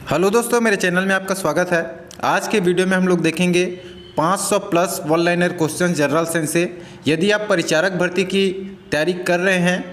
Hello दोस्तों, मेरे channel में आपका स्वागत है। आज के वीडियो में हम लोग देखेंगे 500 plus one liner question general science से। यदि आप परिचारक भर्ती की तैयारी कर रहे हैं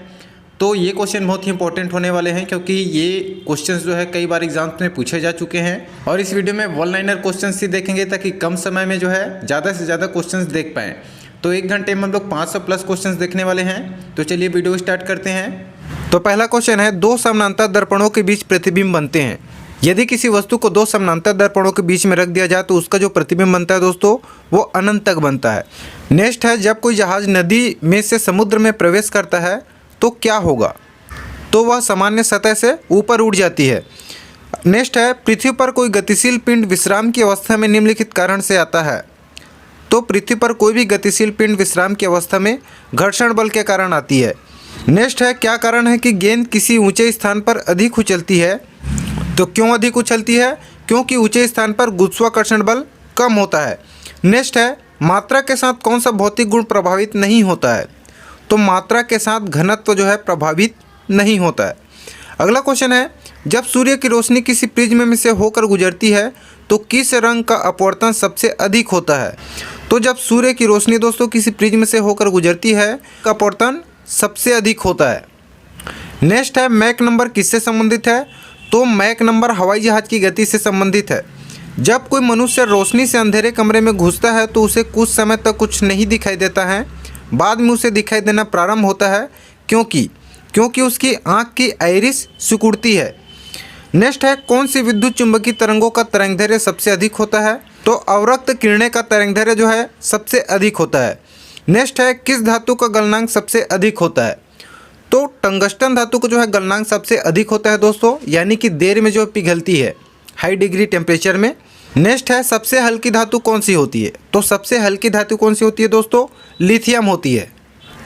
तो ये क्वेश्चन बहुत ही इंपॉर्टेंट होने वाले हैं, क्योंकि ये क्वेश्चंस जो है कई बार एग्जाम्स में पूछे जा चुके हैं। और इस वीडियो में वन लाइनर क्वेश्चंस ही देखेंगे ताकि कम समय में जो है ज़्यादा से ज़्यादा क्वेश्चंस देख पाएँ। तो 1 घंटे में हम लोग 500 प्लस क्वेश्चंस देखने वाले हैं। तो चलिए वीडियो स्टार्ट करते हैं। तो पहला क्वेश्चन है, दो समानांतर दर्पणों के बीच प्रतिबिंब बनते हैं। यदि किसी वस्तु को दो समानांतर दर्पणों के बीच में रख दिया जाए तो उसका जो प्रतिबिंब बनता है दोस्तों वो अनंत तक बनता है। नेक्स्ट है, जब कोई जहाज नदी में से समुद्र में प्रवेश करता है तो क्या होगा? तो वह सामान्य सतह से ऊपर उड़ जाती है। नेक्स्ट है, पृथ्वी पर कोई गतिशील पिंड विश्राम की अवस्था में निम्नलिखित कारण से आता है। तो पृथ्वी पर कोई भी गतिशील पिंड विश्राम की अवस्था में घर्षण बल के कारण आती है। नेक्स्ट है, क्या कारण है कि गेंद किसी ऊंचे स्थान पर अधिक उछलती है? तो क्यों अधिक उछलती है? क्योंकि ऊंचे स्थान पर गुरुत्वाकर्षण बल कम होता है। नेक्स्ट है, मात्रा के साथ कौन सा भौतिक गुण प्रभावित नहीं होता है? तो मात्रा के साथ घनत्व जो है प्रभावित नहीं होता है। अगला क्वेश्चन है, जब सूर्य की रोशनी किसी प्रिज्म में से होकर गुजरती है तो किस रंग का अपवर्तन सबसे अधिक होता है? तो जब सूर्य की रोशनी दोस्तों किसी प्रिज्म से होकर गुजरती है का अपवर्तन सबसे अधिक होता है। नेक्स्ट है, मैक नंबर किससे संबंधित है? तो मैक नंबर हवाई जहाज की गति से संबंधित है। जब कोई मनुष्य रोशनी से अंधेरे कमरे में घुसता है तो उसे कुछ समय तक कुछ नहीं दिखाई देता है, बाद में उसे दिखाई देना प्रारंभ होता है। क्योंकि उसकी आँख की आइरिस सिकुड़ती है। नेक्स्ट है, कौन सी विद्युत चुंबकीय तरंगों का तरंगदैर्घ्य सबसे अधिक होता है? तो अवरक्त किरणें का तरंगदैर्घ्य जो है सबसे अधिक होता है। नेक्स्ट है, किस धातु का गलनांक सबसे अधिक होता है? तो टंगस्टन धातु का जो है गलनांक सबसे अधिक होता है दोस्तों, यानी कि देर में जो पिघलती है हाई डिग्री टेम्परेचर में। नेक्स्ट है, सबसे हल्की धातु कौन सी होती है? तो सबसे हल्की धातु कौन सी होती है दोस्तों? लिथियम होती है।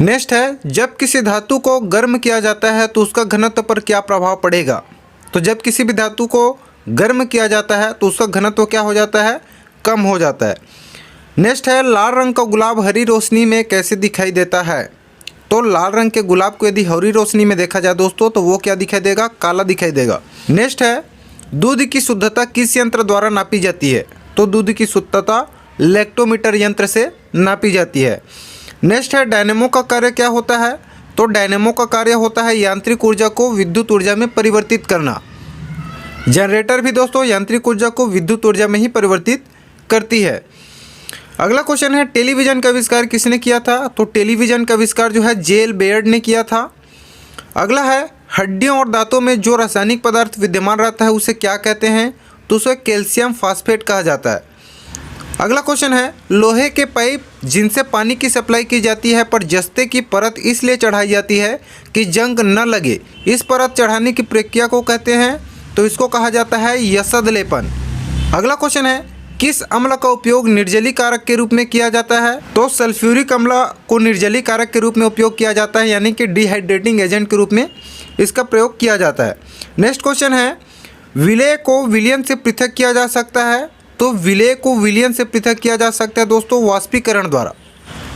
नेक्स्ट है, जब किसी धातु को गर्म किया जाता है तो उसका घनत्व पर क्या प्रभाव पड़ेगा? तो जब किसी भी धातु को गर्म किया जाता है तो उसका घनत्व क्या हो जाता है? कम हो जाता है। नेक्स्ट है, लाल रंग का गुलाब हरी रोशनी में कैसे दिखाई देता है? तो लाल रंग के गुलाब को यदि हरी रोशनी में देखा जाए दोस्तों तो वो क्या दिखाई देगा? काला दिखाई देगा। नेक्स्ट है, दूध की शुद्धता किस यंत्र द्वारा नापी जाती है? तो दूध की शुद्धता लैक्टोमीटर यंत्र से नापी जाती है। नेक्स्ट है, डायनेमो का कार्य क्या होता है? तो डायनेमो का कार्य होता है यांत्रिक ऊर्जा को विद्युत ऊर्जा में परिवर्तित करना। जनरेटर भी दोस्तों यांत्रिक ऊर्जा को विद्युत ऊर्जा में ही परिवर्तित करती है। अगला क्वेश्चन है, टेलीविज़न का आविष्कार किसने किया था? तो टेलीविज़न का आविष्कार जो है जेल बेयर्ड ने किया था। अगला है, हड्डियों और दांतों में जो रासायनिक पदार्थ विद्यमान रहता है उसे क्या कहते हैं? तो उसे कैल्शियम फास्फेट कहा जाता है। अगला क्वेश्चन है, लोहे के पाइप जिनसे पानी की सप्लाई की जाती है पर जस्ते की परत इसलिए चढ़ाई जाती है कि जंग न लगे, इस परत चढ़ाने की प्रक्रिया को कहते हैं? तो इसको कहा जाता है यसद लेपन। अगला क्वेश्चन है, किस अम्ल का उपयोग निर्जली कारक के रूप में किया जाता है? तो सल्फ्यूरिक अम्ल को निर्जली कारक के रूप में उपयोग किया जाता है, यानी कि डिहाइड्रेटिंग एजेंट के रूप में इसका प्रयोग किया जाता है। नेक्स्ट क्वेश्चन है, विलेय को विलयन से पृथक किया जा सकता है? तो विलेय को विलयन से पृथक किया जा सकता है दोस्तों वाष्पीकरण द्वारा।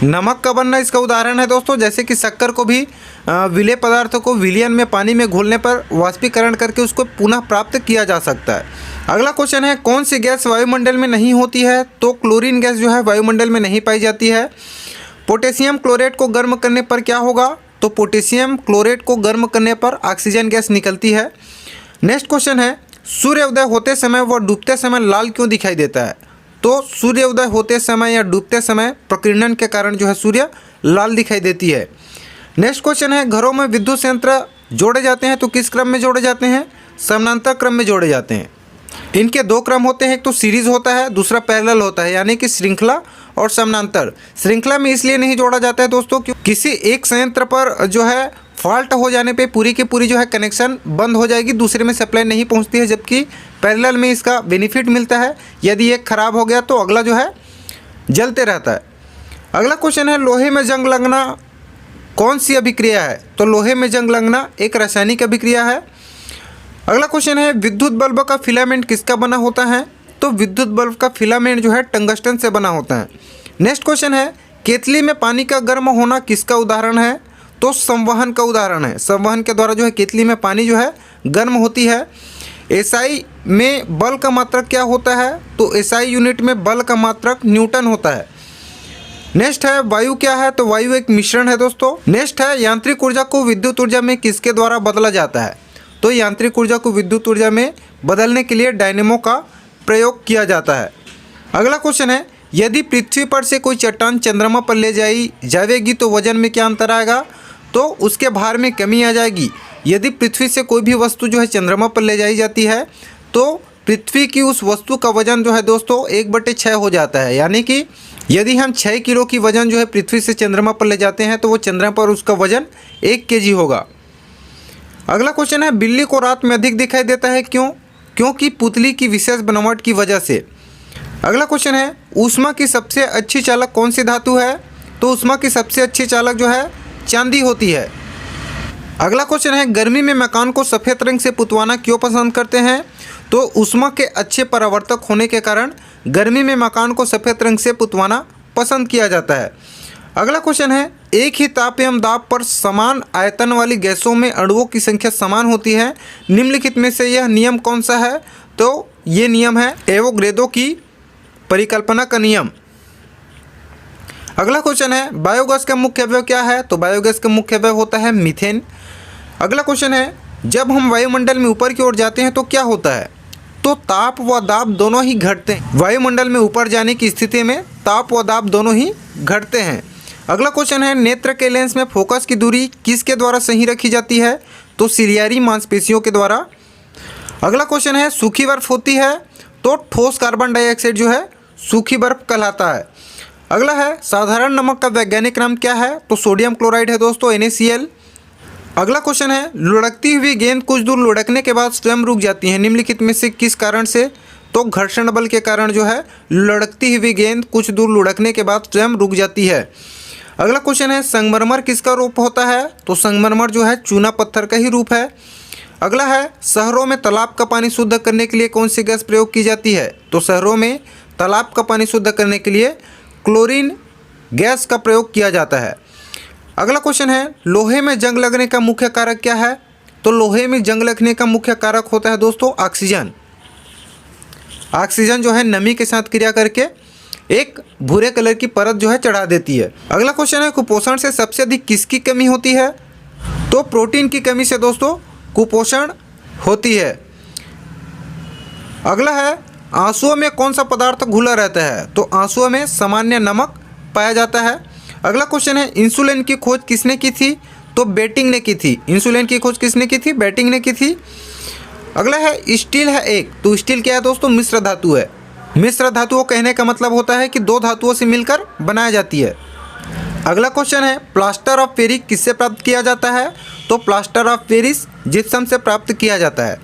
नमक का बनना इसका उदाहरण है दोस्तों, जैसे कि शक्कर को भी विलेय पदार्थों को विलयन में पानी में घोलने पर वाष्पीकरण करके उसको पुनः प्राप्त किया जा सकता है। अगला क्वेश्चन है, कौन सी गैस वायुमंडल में नहीं होती है? तो क्लोरीन गैस जो है वायुमंडल में नहीं पाई जाती है। पोटेशियम क्लोरेट को गर्म करने पर क्या होगा? तो पोटेशियम क्लोरेट को गर्म करने पर ऑक्सीजन गैस निकलती है। नेक्स्ट क्वेश्चन है, सूर्योदय होते समय व डूबते समय लाल क्यों दिखाई देता है? तो सूर्योदय होते समय या डूबते समय प्रकीर्णन के कारण जो है सूर्य लाल दिखाई देती है। नेक्स्ट क्वेश्चन है, घरों में विद्युत संयंत्र जोड़े जाते हैं तो किस क्रम में जोड़े जाते हैं? समानांतर क्रम में जोड़े जाते हैं। इनके 2 क्रम होते हैं, एक तो सीरीज होता है, दूसरा पैरेलल होता है, यानी कि श्रृंखला और समानांतर। श्रृंखला में इसलिए नहीं जोड़ा जाता है दोस्तों क्योंकि किसी एक संयंत्र पर जो है फॉल्ट हो जाने पे पूरी की पूरी जो है कनेक्शन बंद हो जाएगी, दूसरे में सप्लाई नहीं पहुंचती है, जबकि पैरेलल में इसका बेनिफिट मिलता है। यदि एक खराब हो गया तो अगला जो है जलते रहता है। अगला क्वेश्चन है, लोहे में जंग लगना कौन सी अभिक्रिया है? तो लोहे में जंग लगना एक रासायनिक अभिक्रिया है। अगला क्वेश्चन है, विद्युत बल्ब का फिलामेंट किसका बना होता है? तो विद्युत बल्ब का फिलामेंट जो है टंगस्टन से बना होता है। नेक्स्ट क्वेश्चन है, केतली में पानी का गर्म होना किसका उदाहरण है? तो संवहन का उदाहरण है। संवहन के द्वारा जो है केतली में पानी जो है गर्म होती है। एसआई में बल का मात्रक क्या होता है? तो एसआई यूनिट में बल का मात्रक न्यूटन होता है। नेक्स्ट है वायु क्या है? तो वायु एक मिश्रण है दोस्तों। नेक्स्ट है यांत्रिक ऊर्जा को विद्युत ऊर्जा में किसके द्वारा बदला जाता है? तो यांत्रिक ऊर्जा को विद्युत ऊर्जा में बदलने के लिए डायनेमो का प्रयोग किया जाता है। अगला क्वेश्चन है, यदि पृथ्वी पर से कोई चट्टान चंद्रमा पर ले जाएगी तो वजन में क्या अंतर आएगा? तो उसके भार में कमी आ जाएगी। यदि पृथ्वी से कोई भी वस्तु जो है चंद्रमा पर ले जाई जाती है तो पृथ्वी की उस वस्तु का वजन जो है दोस्तों 1/6 हो जाता है। यानी कि यदि हम 6 किलो की वजन जो है पृथ्वी से चंद्रमा पर ले जाते हैं तो वो चंद्रमा पर उसका वजन 1 kg होगा। अगला क्वेश्चन है, बिल्ली को रात में अधिक दिखाई देता है क्यों? क्योंकि पुतली की विशेष बनावट की वजह से। अगला क्वेश्चन है, ऊष्मा की सबसे अच्छी चालक कौन सी धातु है? तो ऊष्मा की सबसे अच्छी चालक जो है चांदी होती है। अगला क्वेश्चन है, गर्मी में मकान को सफ़ेद रंग से पुतवाना क्यों पसंद करते हैं? तो ऊष्मा के अच्छे परावर्तक होने के कारण गर्मी में मकान को सफ़ेद रंग से पुतवाना पसंद किया जाता है। अगला क्वेश्चन है, एक ही ताप एवं दाब पर समान आयतन वाली गैसों में अणुओं की संख्या समान होती है। निम्नलिखित में से यह नियम कौन सा है? तो ये नियम है एवोगैड्रो की परिकल्पना का नियम। अगला क्वेश्चन है, बायोगैस का मुख्य अवयव क्या है? तो बायोगैस का मुख्य अवयव होता है मीथेन। अगला क्वेश्चन है, जब हम वायुमंडल में ऊपर की ओर जाते हैं तो क्या होता है? तो ताप व दाब दोनों ही घटते हैं। वायुमंडल में ऊपर जाने की स्थिति में ताप व दाब दोनों ही घटते हैं। अगला क्वेश्चन है, नेत्र के लेंस में फोकस की दूरी किसके द्वारा सही रखी जाती है? तो सिलियारी मांसपेशियों के द्वारा। अगला क्वेश्चन है, सूखी बर्फ होती है तो ठोस कार्बन डाइऑक्साइड जो है सूखी बर्फ कहलाता है। अगला है, साधारण नमक का वैज्ञानिक नाम क्या है? तो सोडियम क्लोराइड है दोस्तों, NaCl। अगला क्वेश्चन है, लुढ़कती हुई गेंद कुछ दूर लुढ़कने के बाद स्वयं रुक जाती है। निम्नलिखित में से किस कारण से? तो घर्षण बल के कारण जो है लुढ़कती हुई गेंद कुछ दूर लुढ़कने के बाद स्वयं रुक जाती है। अगला क्वेश्चन है, संगमरमर किसका रूप होता है? तो संगमरमर जो है चूना पत्थर का ही रूप है। अगला है, शहरों में तालाब का पानी शुद्ध करने के लिए कौन सी गैस प्रयोग की जाती है? तो शहरों में तालाब का पानी शुद्ध करने के लिए क्लोरीन गैस का प्रयोग किया जाता है। अगला क्वेश्चन है, लोहे में जंग लगने का मुख्य कारक क्या है? तो लोहे में जंग लगने का मुख्य कारक होता है दोस्तों ऑक्सीजन। ऑक्सीजन जो है नमी के साथ क्रिया करके एक भूरे कलर की परत जो है चढ़ा देती है। अगला क्वेश्चन है, कुपोषण से सबसे अधिक किसकी कमी होती है? तो प्रोटीन की कमी से दोस्तों कुपोषण होती है। अगला है, आंसुओं में कौन सा पदार्थ घुला रहता है? तो आंसुओं में सामान्य नमक पाया जाता है। अगला क्वेश्चन है, इंसुलिन की खोज किसने की थी? तो बेटिंग ने की थी। इंसुलिन की खोज किसने की थी? बेटिंग ने की थी। अगला है, स्टील है एक। तो स्टील क्या है दोस्तों? मिश्र धातु है। मिश्र धातुओं कहने का मतलब होता है कि दो धातुओं से मिलकर बनाया जाती है। अगला क्वेश्चन है, प्लास्टर ऑफ पेरिस किससे प्राप्त किया जाता है? तो प्लास्टर ऑफ पेरिस जिप्सम से प्राप्त किया जाता है।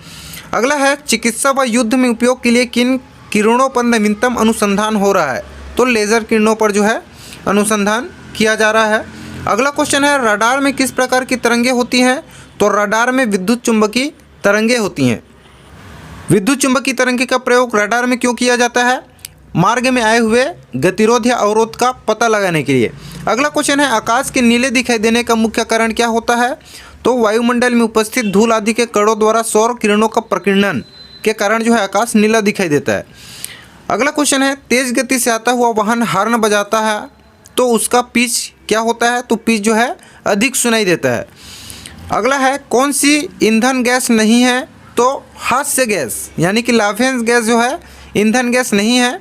अगला है, चिकित्सा व युद्ध में उपयोग के लिए किन किरणों पर नवीनतम अनुसंधान हो रहा है? तो लेज़र किरणों पर जो है अनुसंधान किया जा रहा है। अगला क्वेश्चन है, रडार में किस प्रकार की तरंगें होती हैं? तो रडार में विद्युत चुंबकीय तरंगें होती हैं। विद्युत चुंबकीय तरंगे का प्रयोग रडार में क्यों किया जाता है? मार्ग में आए हुए गतिरोध या अवरोध का पता लगाने के लिए। अगला क्वेश्चन है, आकाश के नीले दिखाई देने का मुख्य कारण क्या होता है? तो वायुमंडल में उपस्थित धूल आदि के कणों द्वारा सौर किरणों का प्रकीर्णन के कारण जो है आकाश नीला दिखाई देता है। अगला क्वेश्चन है, तेज गति से आता हुआ वाहन हॉर्न बजाता है तो उसका पिच क्या होता है? तो पिच जो है अधिक सुनाई देता है। अगला है, कौन सी ईंधन गैस नहीं है? तो हास्य गैस यानी कि लाफेंस गैस जो है ईंधन गैस नहीं है।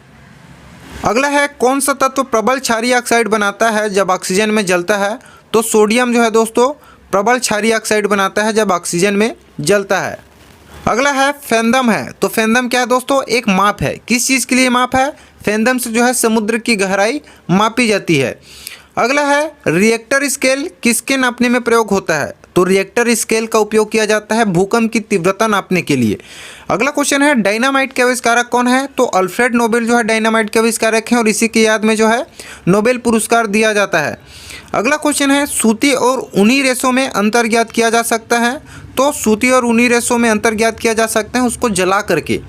अगला है, कौन सा तत्व प्रबल क्षारीय ऑक्साइड बनाता है जब ऑक्सीजन में जलता है? तो सोडियम जो है दोस्तों प्रबल क्षारीय ऑक्साइड बनाता है जब ऑक्सीजन में जलता है। अगला है, फेंदम है। तो फेंदम क्या है दोस्तों? एक माप है। किस चीज़ के लिए माप है? फेंदम से जो है समुद्र की गहराई मापी जाती है। अगला है, रिएक्टर स्केल किसके नापने में प्रयोग होता है? तो रिएक्टर स्केल का उपयोग किया जाता है भूकंप की तीव्रता नापने के लिए। अगला क्वेश्चन है, डायनामाइट के आविष्कारक कौन है? तो अल्फ्रेड नोबेल जो है डायनामाइट के आविष्कारक हैं और इसी की याद में जो है नोबेल पुरस्कार दिया जाता है। अगला क्वेश्चन है, सूती और ऊनी रेशों में अंतर ज्ञात किया जा सकता है? तो सूती और ऊनी रेशों में अंतर ज्ञात किया जा सकता है उसको जला करके।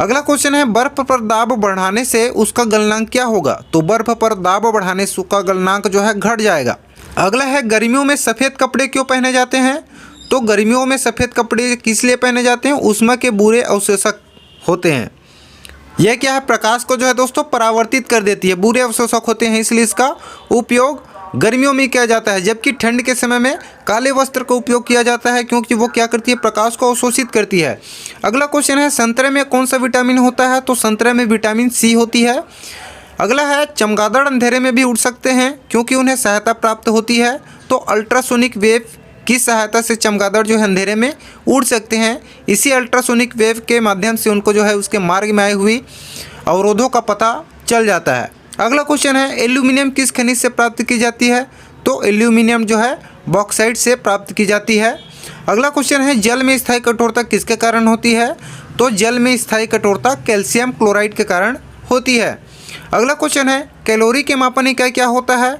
अगला क्वेश्चन है, बर्फ पर दाब बढ़ाने से उसका गलनांक क्या होगा? तो बर्फ पर दाब बढ़ाने से उसका गलनांक जो है घट जाएगा। अगला है, गर्मियों में सफ़ेद कपड़े क्यों पहने जाते हैं? तो गर्मियों में सफ़ेद कपड़े किस लिए पहने जाते हैं? ऊष्मा के बुरे अवशोषक होते हैं। यह क्या है? प्रकाश को जो है दोस्तों परावर्तित कर देती है, बुरे अवशोषक होते हैं, इसलिए इसका उपयोग गर्मियों में किया जाता है। जबकि ठंड के समय में काले वस्त्र का उपयोग किया जाता है, क्योंकि वो क्या करती है? प्रकाश को अवशोषित करती है। अगला क्वेश्चन है, संतरे में कौन सा विटामिन होता है? तो संतरे में विटामिन सी होती है। अगला है, चमगादड़ अंधेरे में भी उड़ सकते हैं क्योंकि उन्हें सहायता प्राप्त होती है। तो अल्ट्रासोनिक वेव की सहायता से चमगादड़ जो है अंधेरे में उड़ सकते हैं। इसी अल्ट्रासोनिक वेव के माध्यम से उनको जो है उसके मार्ग में आई हुई अवरोधों का पता चल जाता है। अगला क्वेश्चन है, एल्यूमिनियम किस खनिज से प्राप्त की जाती है? तो एल्यूमिनियम जो है बॉक्साइट से प्राप्त की जाती है। अगला क्वेश्चन है, जल में स्थायी कठोरता किसके कारण होती है? तो जल में स्थायी कठोरता कैल्शियम क्लोराइड के कारण होती है। अगला क्वेश्चन है, कैलोरी के मापन इकाई क्या होता है?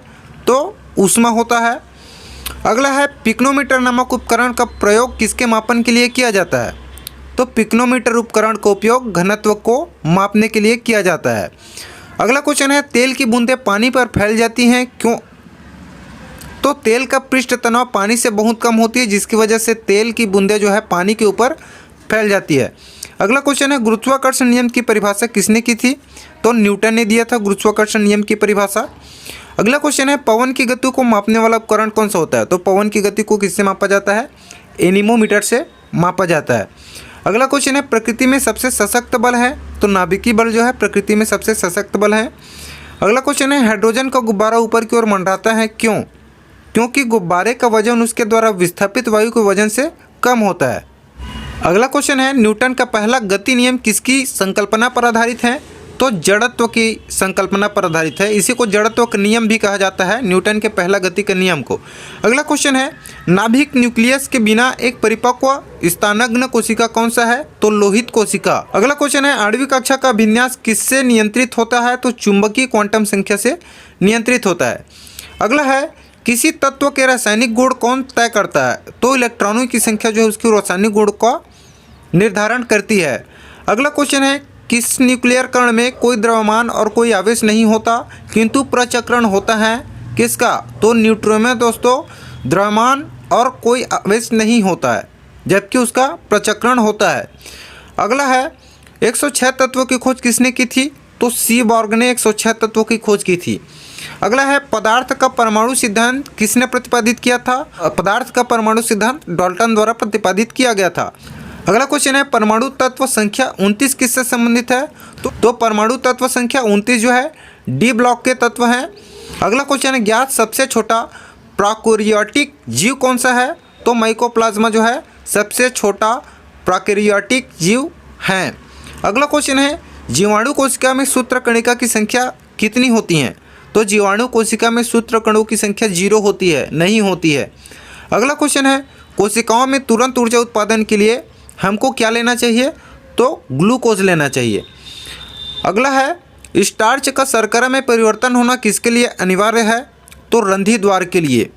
तो ऊष्मा होता है। अगला है, पिक्नोमीटर नामक उपकरण का प्रयोग किसके मापन के लिए किया जाता है? तो पिक्नोमीटर उपकरण का उपयोग घनत्व को मापने के लिए किया जाता है। अगला क्वेश्चन है, तेल की बूंदें पानी पर फैल जाती हैं क्यों? तो तेल का पृष्ठ तनाव पानी से बहुत कम होती है, जिसकी वजह से तेल की बूंदें जो है पानी के ऊपर फैल जाती है। अगला क्वेश्चन है, गुरुत्वाकर्षण नियम की परिभाषा किसने की थी? तो न्यूटन ने दिया था गुरुत्वाकर्षण नियम की परिभाषा। अगला क्वेश्चन है, पवन की गति को मापने वाला उपकरण कौन सा होता है? तो पवन की गति को किससे मापा जाता है? एनीमोमीटर से मापा जाता है। अगला क्वेश्चन है, प्रकृति में सबसे सशक्त बल है? तो नाभिकीय बल जो है प्रकृति में सबसे सशक्त बल है। अगला क्वेश्चन है, हाइड्रोजन का गुब्बारा ऊपर की ओर मंडराता है क्यों? क्योंकि गुब्बारे का वजन उसके द्वारा विस्थापित वायु के वजन से कम होता है। अगला क्वेश्चन है, न्यूटन का पहला गति नियम किसकी संकल्पना पर आधारित है? तो जड़त्व की संकल्पना पर आधारित है। इसी को जड़त्व का नियम भी कहा जाता है, न्यूटन के पहला गति के नियम को। अगला क्वेश्चन है, नाभिक न्यूक्लियस के बिना एक परिपक्व स्तनाग्न कोशिका कौन सा है? तो लोहित कोशिका। अगला क्वेश्चन है, आणविक कक्षा का विन्यास किससे नियंत्रित होता है? तो चुंबकीय क्वांटम संख्या से नियंत्रित होता है। अगला है, किसी तत्व के रासायनिक गुण कौन तय करता है? तो इलेक्ट्रॉनों की संख्या जो है उसकी रासायनिक गुण का निर्धारण करती है। अगला क्वेश्चन है, किस न्यूक्लियर कण में कोई द्रव्यमान और कोई आवेश नहीं होता किंतु प्रचक्रण होता है? किसका? तो न्यूट्रॉन में दोस्तों द्रव्यमान और कोई आवेश नहीं होता है, जबकि उसका प्रचक्रण होता है। अगला है, 106 तत्वों की खोज किसने की थी? तो सीबॉर्ग ने 106 तत्वों की खोज की थी। अगला है, पदार्थ का परमाणु सिद्धांत किसने प्रतिपादित किया था? पदार्थ का परमाणु सिद्धांत डाल्टन द्वारा प्रतिपादित किया गया था। अगला क्वेश्चन है, परमाणु तत्व संख्या 29 किससे संबंधित है? तो परमाणु तत्व संख्या 29 जो है डी ब्लॉक के तत्व हैं। अगला क्वेश्चन है, ज्ञात सबसे छोटा प्रोकैरियोटिक जीव कौन सा है? तो माइकोप्लाज्मा जो है सबसे छोटा प्रोकैरियोटिक जीव है। अगला क्वेश्चन है, जीवाणु कोशिका में सूत्रकणिका की संख्या कितनी होती है? तो जीवाणु कोशिका में सूत्रकणों की संख्या 0 होती है, नहीं होती है। अगला क्वेश्चन है, कोशिकाओं में तुरंत ऊर्जा उत्पादन के लिए हमको क्या लेना चाहिए? तो ग्लूकोज लेना चाहिए। अगला है, स्टार्च का शर्करा में परिवर्तन होना किसके लिए अनिवार्य है? तो रंध्री द्वार के लिए।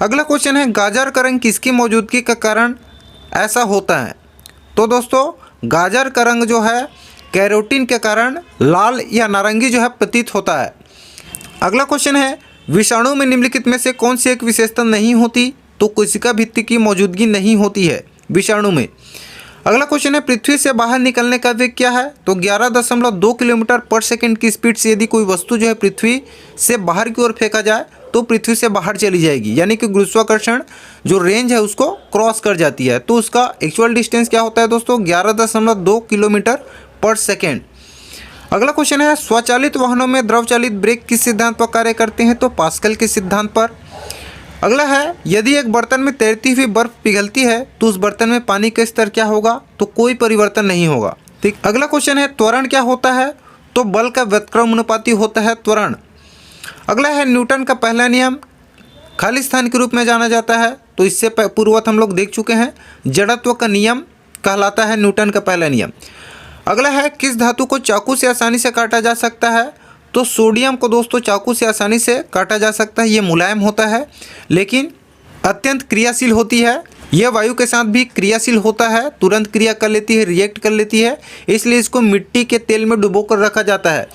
अगला क्वेश्चन है, गाजर का रंग किसकी मौजूदगी के कारण ऐसा होता है? तो दोस्तों गाजर का रंग जो है कैरोटीन के कारण लाल या नारंगी जो है प्रतीत होता है। अगला क्वेश्चन है, विषाणु में निम्नलिखित में से कौन सी एक विशेषता नहीं होती? तो कोशिका भित्ति की मौजूदगी नहीं होती है विषाणु में। अगला क्वेश्चन है, पृथ्वी से बाहर निकलने का वेग क्या है? तो 11.2 किलोमीटर पर सेकंड की स्पीड से यदि कोई वस्तु जो है पृथ्वी से बाहर की ओर फेंका जाए तो पृथ्वी से बाहर चली जाएगी, यानी कि गुरुत्वाकर्षण जो रेंज है उसको क्रॉस कर जाती है। तो उसका एक्चुअल डिस्टेंस क्या होता है दोस्तों? 11.2 किलोमीटर पर सेकेंड। अगला क्वेश्चन है, स्वचालित वाहनों में द्रव चालित ब्रेक किस सिद्धांत पर कार्य करते हैं? तो पास्कल के सिद्धांत पर। अगला है, यदि एक बर्तन में तैरती हुई बर्फ पिघलती है तो उस बर्तन में पानी का स्तर क्या होगा? तो कोई परिवर्तन नहीं होगा। ठीक। अगला क्वेश्चन है, त्वरण क्या होता है? तो बल का व्युत्क्रमानुपाती होता है त्वरण। अगला है, न्यूटन का पहला नियम खाली स्थान के रूप में जाना जाता है। तो इससे पूर्वत हम लोग देख चुके हैं, जड़त्व का नियम कहलाता है न्यूटन का पहला नियम। अगला है, किस धातु को चाकू से आसानी से काटा जा सकता है? तो सोडियम को दोस्तों चाकू से आसानी से काटा जा सकता है। ये मुलायम होता है लेकिन अत्यंत क्रियाशील होती है। यह वायु के साथ भी क्रियाशील होता है, तुरंत क्रिया कर लेती है, रिएक्ट कर लेती है, इसलिए इसको मिट्टी के तेल में डुबो कर रखा जाता है।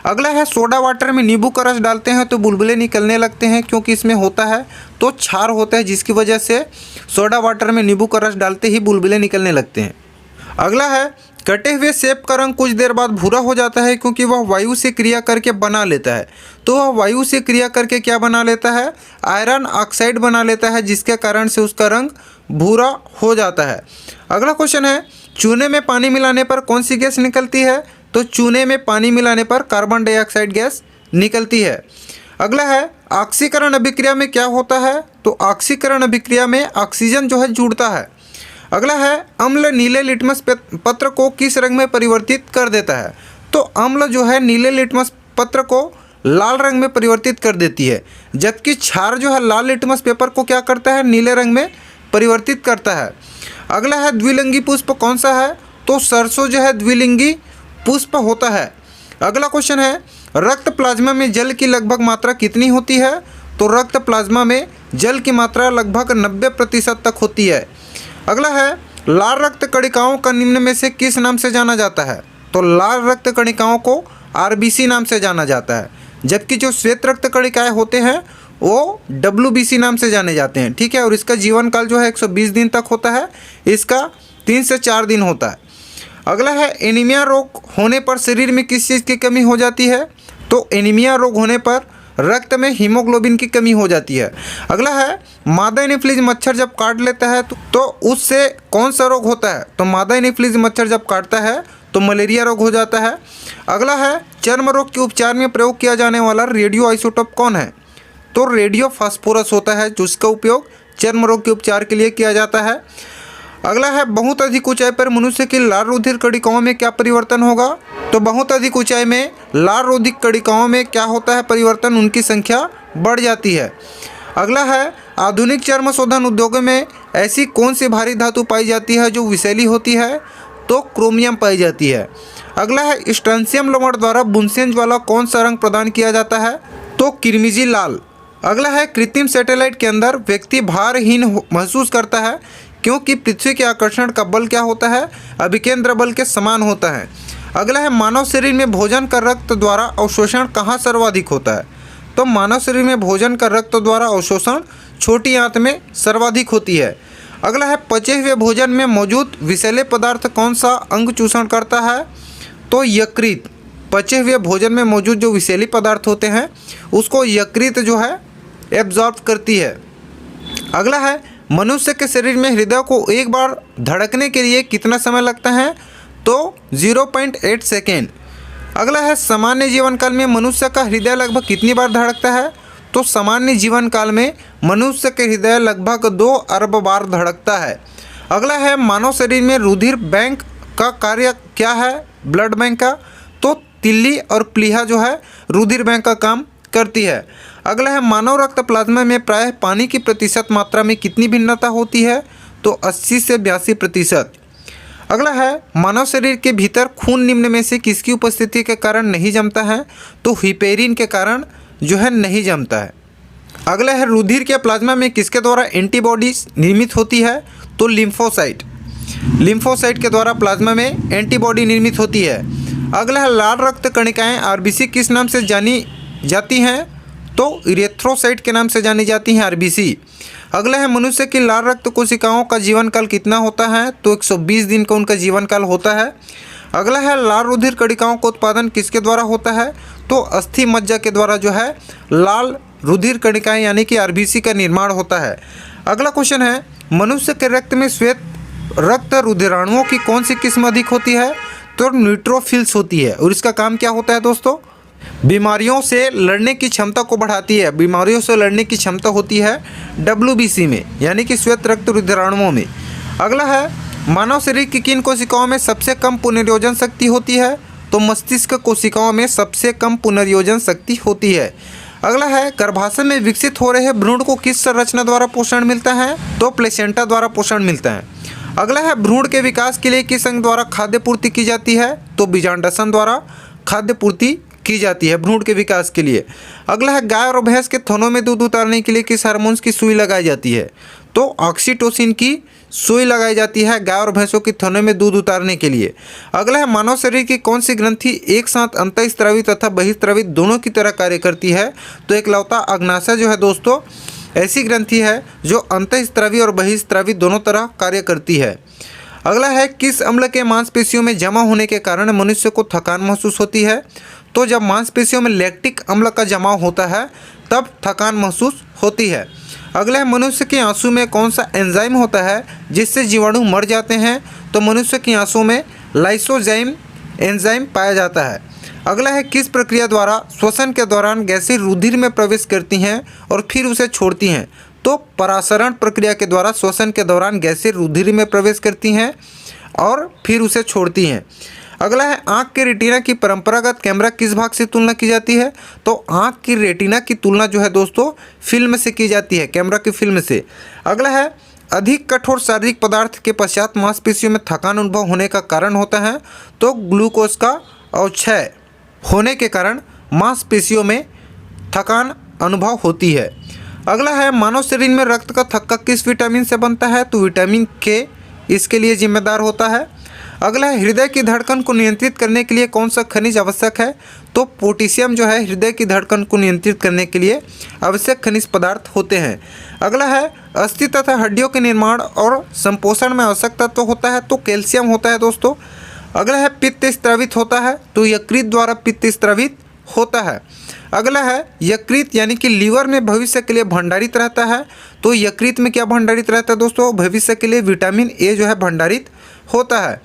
अगला है, सोडा वाटर में नींबू का रस डालते हैं तो बुलबुले निकलने लगते हैं, क्योंकि इसमें होता है तो क्षार होता है, जिसकी वजह से सोडा वाटर में नींबू का रस डालते ही बुलबुले निकलने लगते हैं। अगला है कटे हुए सेब का रंग कुछ देर बाद भूरा हो जाता है क्योंकि वह वायु से क्रिया करके बना लेता है। तो वह वायु से क्रिया करके क्या बना लेता है? आयरन ऑक्साइड बना लेता है, जिसके कारण से उसका रंग भूरा हो जाता है। अगला क्वेश्चन है चूने में पानी मिलाने पर कौन सी गैस निकलती है? तो चूने में पानी मिलाने पर कार्बन डाइऑक्साइड गैस निकलती है। अगला है ऑक्सीकरण अभिक्रिया में क्या होता है? तो ऑक्सीकरण अभिक्रिया में ऑक्सीजन जो है जुड़ता है। अगला है अम्ल नीले लिटमस पत्र को किस रंग में परिवर्तित कर देता है? तो अम्ल जो है नीले लिटमस पत्र को लाल रंग में परिवर्तित कर देती है, जबकि क्षार जो है लाल लिटमस पेपर को क्या करता है? नीले रंग में परिवर्तित करता है। अगला है द्विलिंगी पुष्प कौन सा है? तो सरसों जो है द्विलिंगी पुष्प होता है। अगला क्वेश्चन है रक्त प्लाज्मा में जल की लगभग मात्रा कितनी होती है? तो रक्त प्लाज्मा में जल की मात्रा लगभग 90% तक होती है। अगला है लाल रक्त कणिकाओं का निम्न में से किस नाम से जाना जाता है? तो लाल रक्त कणिकाओं को आरबीसी नाम से जाना जाता है, जबकि जो श्वेत रक्त कणिकाएं होते हैं वो डब्ल्यूबीसी नाम से जाने जाते हैं। ठीक है, और इसका जीवन काल जो है 120 दिन तक होता है, इसका 3 से 4 दिन होता है। अगला है एनीमिया रोग होने पर शरीर में किस चीज़ की कमी हो जाती है? तो एनीमिया रोग होने पर रक्त में हीमोग्लोबिन की कमी हो जाती है। अगला है मादा एनोफिलीज मच्छर जब काट लेता है तो उससे कौन सा रोग होता है? तो मादा एनोफिलीज मच्छर जब काटता है तो मलेरिया रोग हो जाता है। अगला है चर्म रोग के उपचार में प्रयोग किया जाने वाला रेडियो आइसोटोप कौन है? तो रेडियो फास्फोरस होता है, जिसका उपयोग चर्म रोग के उपचार के लिए किया जाता है। अगला है बहुत अधिक ऊंचाई पर मनुष्य की लाल रुधिर कणिकाओं में क्या परिवर्तन होगा? तो बहुत अधिक ऊंचाई में लाल रुधिर कणिकाओं में क्या होता है परिवर्तन? उनकी संख्या बढ़ जाती है। अगला है आधुनिक चर्म शोधन उद्योगों में ऐसी कौन सी भारी धातु पाई जाती है जो विषैली होती है? तो क्रोमियम पाई जाती है। अगला है स्ट्रॉन्शियम लवण द्वारा बुनसेन ज्वाला कौन सा रंग प्रदान किया जाता है? तो किरमिजी लाल। अगला है कृत्रिम सैटेलाइट के अंदर व्यक्ति भारहीन महसूस करता है क्योंकि पृथ्वी के आकर्षण का बल क्या होता है? अभिकेंद्र बल के समान होता है। अगला है मानव शरीर में भोजन का रक्त द्वारा अवशोषण कहाँ सर्वाधिक होता है? तो मानव शरीर में भोजन का रक्त द्वारा अवशोषण छोटी आंत में सर्वाधिक होती है। अगला है पचे हुए भोजन में मौजूद विषैले पदार्थ कौन सा अंग चूषण करता है? तो यकृत। पचे हुए भोजन में मौजूद जो विषैले पदार्थ होते हैं उसको यकृत जो है एब्जॉर्ब करती है। अगला है मनुष्य के शरीर में हृदय को एक बार धड़कने के लिए कितना समय लगता है? तो 0.8 सेकेंड। अगला है सामान्य जीवन काल में मनुष्य का हृदय लगभग कितनी बार धड़कता है? तो सामान्य जीवन काल में मनुष्य के हृदय लगभग 2 अरब बार धड़कता है। अगला है मानव शरीर में रुधिर बैंक का कार्य क्या है? ब्लड बैंक का। तो तिल्ली और प्लीहा जो है रुधिर बैंक का काम करती है। अगला है मानव रक्त प्लाज्मा में प्रायः पानी की प्रतिशत मात्रा में कितनी भिन्नता होती है? तो 80 से 82%। अगला है मानव शरीर के भीतर खून निम्न में से किसकी उपस्थिति के कारण नहीं जमता है? तो हिपेरिन के कारण जो है नहीं जमता है। अगला है रुधिर के प्लाज्मा में किसके द्वारा एंटीबॉडीज निर्मित होती है? तो लिम्फोसाइट। लिम्फोसाइट के द्वारा प्लाज्मा में एंटीबॉडी निर्मित होती है। अगला है लाल रक्त कणिकाएं आरबीसी किस नाम से जानी जाती हैं? तो इरेथ्रोसाइट के नाम से जानी जाती हैं आरबीसी। अगला है मनुष्य की लाल रक्त कोशिकाओं का जीवन काल कितना होता है? तो 120 दिन का उनका जीवन काल होता है। अगला है लाल रुधिर कणिकाओं का उत्पादन किसके द्वारा होता है? तो अस्थि मज्जा के द्वारा जो है लाल रुधिर कणिकाएं यानी कि आरबीसी का निर्माण होता है। अगला क्वेश्चन है मनुष्य के रक्त में श्वेत रक्त रुधिराणुओं की कौन सी किस्म अधिक होती है? तो न्यूट्रोफिल्स होती है। और इसका काम क्या होता है दोस्तों? बीमारियों से लड़ने की क्षमता को बढ़ाती है। बीमारियों से लड़ने की क्षमता होती है डब्ल्यूबीसी में यानी कि श्वेत रक्त रुधिराणुओं में। अगला है मानव शरीर की किन कोशिकाओं में सबसे कम पुनर्योजन शक्ति होती है? तो मस्तिष्क कोशिकाओं में सबसे कम पुनर्योजन शक्ति होती है। अगला है गर्भाशय में विकसित हो रहे भ्रूण को किस संरचना द्वारा पोषण मिलता है? तो प्लेसेंटा द्वारा पोषण मिलता है। अगला है भ्रूण के विकास के लिए किस अंग द्वारा खाद्य पूर्ति की जाती है? तो बीजांडासन द्वारा खाद्य पूर्ति की जाती है भ्रूण के विकास के लिए। अगला है गाय और भैंस के थनों में दूध उतारने के लिए किस हार्मोन्स की सुई लगाई जाती है? तो ऑक्सीटोसिन की सुई लगाई जाती है गाय और भैंसों के थनों में दूध उतारने के लिए। अगला है मानव शरीर की कौन सी ग्रंथि एक साथ अंतःस्रावी तथा बहिस्रावी दोनों की तरह कार्य करती है? तो एकलौता अग्नाशय जो है दोस्तों ऐसी ग्रंथि है जो अंतःस्रावी और बहिःस्रावी दोनों तरह कार्य करती है। अगला है, किस अम्ल के मांसपेशियों में जमा होने के कारण मनुष्य को थकान महसूस होती है? तो जब मांसपेशियों में लैक्टिक अम्ल का जमाव होता है तब थकान महसूस होती है। अगला है, मनुष्य के आंसू में कौन सा एंजाइम होता है जिससे जीवाणु मर जाते हैं? तो मनुष्य के आंसू में लाइसोजाइम एंजाइम पाया जाता है। अगला है, किस प्रक्रिया द्वारा श्वसन के दौरान गैसें रुधिर में प्रवेश करती हैं और फिर उसे छोड़ती हैं? तो परासरण प्रक्रिया के द्वारा श्वसन के दौरान गैसें रुधिर में प्रवेश करती हैं और फिर उसे छोड़ती हैं। अगला है, आँख के रेटिना की परंपरागत कैमरा किस भाग से तुलना की जाती है? तो आँख की रेटिना की तुलना जो है दोस्तों फिल्म से की जाती है, कैमरा की फिल्म से। अगला है, अधिक कठोर शारीरिक पदार्थ के पश्चात मांसपेशियों में थकान अनुभव होने का कारण होता है? तो ग्लूकोज का अवक्षय होने के कारण मांसपेशियों में थकान अनुभव होती है। अगला है, मानव शरीर में रक्त का थक्का किस विटामिन से बनता है? तो विटामिन के इसके लिए जिम्मेदार होता है। अगला है, हृदय की धड़कन को नियंत्रित करने के लिए कौन सा खनिज आवश्यक है? तो पोटेशियम जो है हृदय की धड़कन को नियंत्रित करने के लिए आवश्यक खनिज पदार्थ होते हैं। अगला है, अस्थि तथा हड्डियों के निर्माण और संपोषण में आवश्यक तत्व होता है? तो कैल्शियम होता है दोस्तों। अगला है, पित्त स्रावित होता है? तो यकृत द्वारा पित्त स्रावित होता है। अगला है, यकृत यानी कि लीवर में भविष्य के लिए भंडारित रहता है? तो यकृत में क्या भंडारित रहता है दोस्तों? भविष्य के लिए विटामिन ए जो है भंडारित होता है।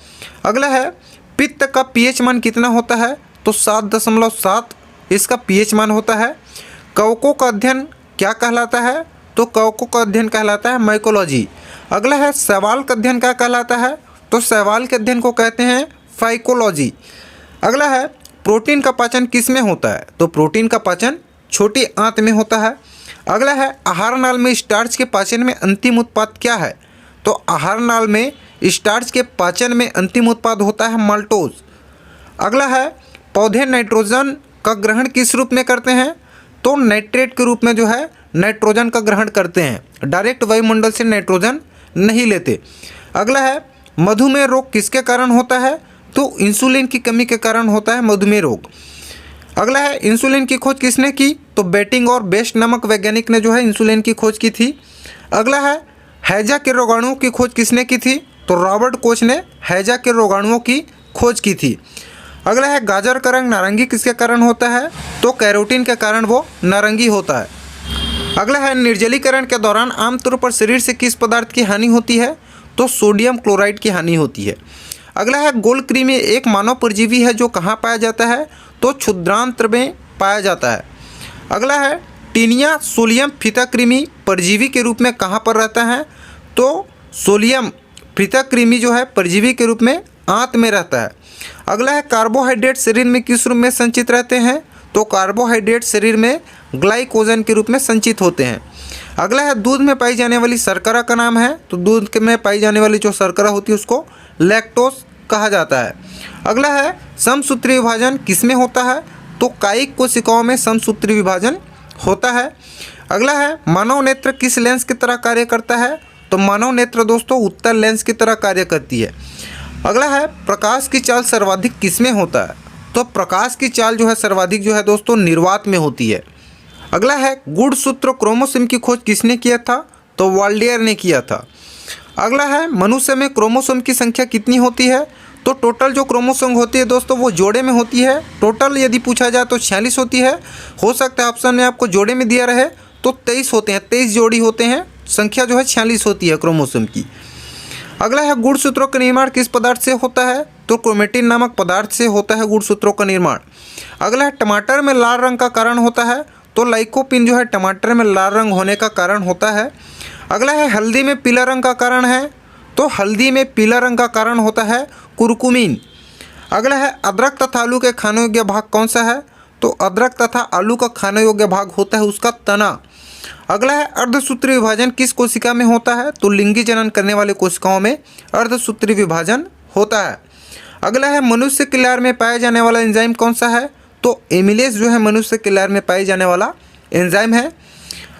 अगला है, पित्त का पीएच मान कितना होता है? तो 7.7 इसका पीएच मान होता है। कवकों का अध्ययन क्या कहलाता है? तो कवकों का अध्ययन कहलाता है माइकोलॉजी। अगला है, शैवाल का अध्ययन क्या कहलाता है? तो शैवाल के अध्ययन को कहते हैं फाइकोलॉजी। अगला है, प्रोटीन का पाचन किस में होता है? तो प्रोटीन का पाचन छोटी आंत में होता है। अगला है, आहार नाल में स्टार्च के पाचन में अंतिम उत्पाद क्या है? तो आहार नाल में स्टार्च के पाचन में अंतिम उत्पाद होता है माल्टोज। अगला है, पौधे नाइट्रोजन का ग्रहण किस रूप में करते हैं? तो नाइट्रेट के रूप में जो है नाइट्रोजन का ग्रहण करते हैं, डायरेक्ट वायुमंडल से नाइट्रोजन नहीं लेते। अगला है, मधुमेह रोग किसके कारण होता है? तो इंसुलिन की कमी के कारण होता है मधुमेह रोग। अगला है, इंसुलिन की खोज किसने की? तो बेटिंग और बेस्ट नामक वैज्ञानिक ने जो है इंसुलिन की खोज की थी। अगला है, हैजा के रोगाणुओं की खोज किसने की थी? तो रॉबर्ट कोच ने हैजा के रोगाणुओं की खोज की थी। अगला है, गाजर का रंग नारंगी किसके कारण होता है? तो कैरोटीन के कारण वो नारंगी होता है। अगला है, निर्जलीकरण के दौरान आमतौर पर शरीर से किस पदार्थ की हानि होती है? तो सोडियम क्लोराइड की हानि होती है। अगला है, गोलकृमि एक मानव परजीवी है जो कहाँ पाया जाता है? तो क्षुद्रांत्र में पाया जाता है। अगला है, टीनिया सोलियम फीताकृमि परजीवी के रूप में कहाँ पर रहता है? तो सोलियम फीताकृमि जो है परजीवी के रूप में आंत में रहता है। अगला है, कार्बोहाइड्रेट शरीर में किस रूप में संचित रहते हैं? तो कार्बोहाइड्रेट शरीर में ग्लाइकोजन के रूप में संचित होते हैं। अगला है, दूध में पाई जाने वाली शर्करा का नाम है? तो दूध में पाई जाने वाली जो शर्करा होती है उसको लैक्टोज कहा जाता है। अगला है, समसूत्री विभाजन किसमें होता है? तो कायिक कोशिकाओं में समसूत्री विभाजन होता है। अगला है, मानव नेत्र किस लेंस की तरह कार्य करता है? तो मानव नेत्र दोस्तों उत्तल लेंस की तरह कार्य करती है। अगला है, प्रकाश की चाल सर्वाधिक किसमें होता है? तो प्रकाश की चाल जो है सर्वाधिक जो है दोस्तों निर्वात में होती है। अगला है, गुणसूत्र क्रोमोसोम की खोज किसने किया था? तो वाल्डियर ने किया था। अगला है, मनुष्य में क्रोमोसोम की संख्या कितनी होती है? तो टोटल जो क्रोमोसोम होती है दोस्तों वो जोड़े में होती है। टोटल यदि पूछा जाए तो 46 होती है। हो सकता है ऑप्शन में आपको जोड़े में दिया रहे तो 23 होते हैं, 23 जोड़ी होते हैं, संख्या जो है 46 होती है क्रोमोसोम की। अगला है, गुणसूत्रों का निर्माण किस पदार्थ से होता है? तो क्रोमेटिन नामक पदार्थ से होता है गुणसूत्रों का निर्माण। अगला है, टमाटर में लाल रंग का कारण होता है? तो लाइकोपिन जो है टमाटर में लाल रंग होने का कारण होता है। अगला है, हल्दी में पीला रंग का कारण है? तो हल्दी में पीला रंग का कारण होता है कुरकुमिन। अगला है, अदरक तथा आलू के खाने योग्य भाग कौन सा है? तो अदरक तथा आलू का खाने योग्य भाग होता है उसका तना। अगला है, अर्धसूत्री विभाजन किस कोशिका में होता है? तो लिंगी जनन करने वाले कोशिकाओं में अर्धसूत्री विभाजन होता है। अगला है, मनुष्य के लार में पाया जाने वाला एंजाइम कौन सा है? तो एमिलेज जो है मनुष्य के लार में पाए जाने वाला एंजाइम है।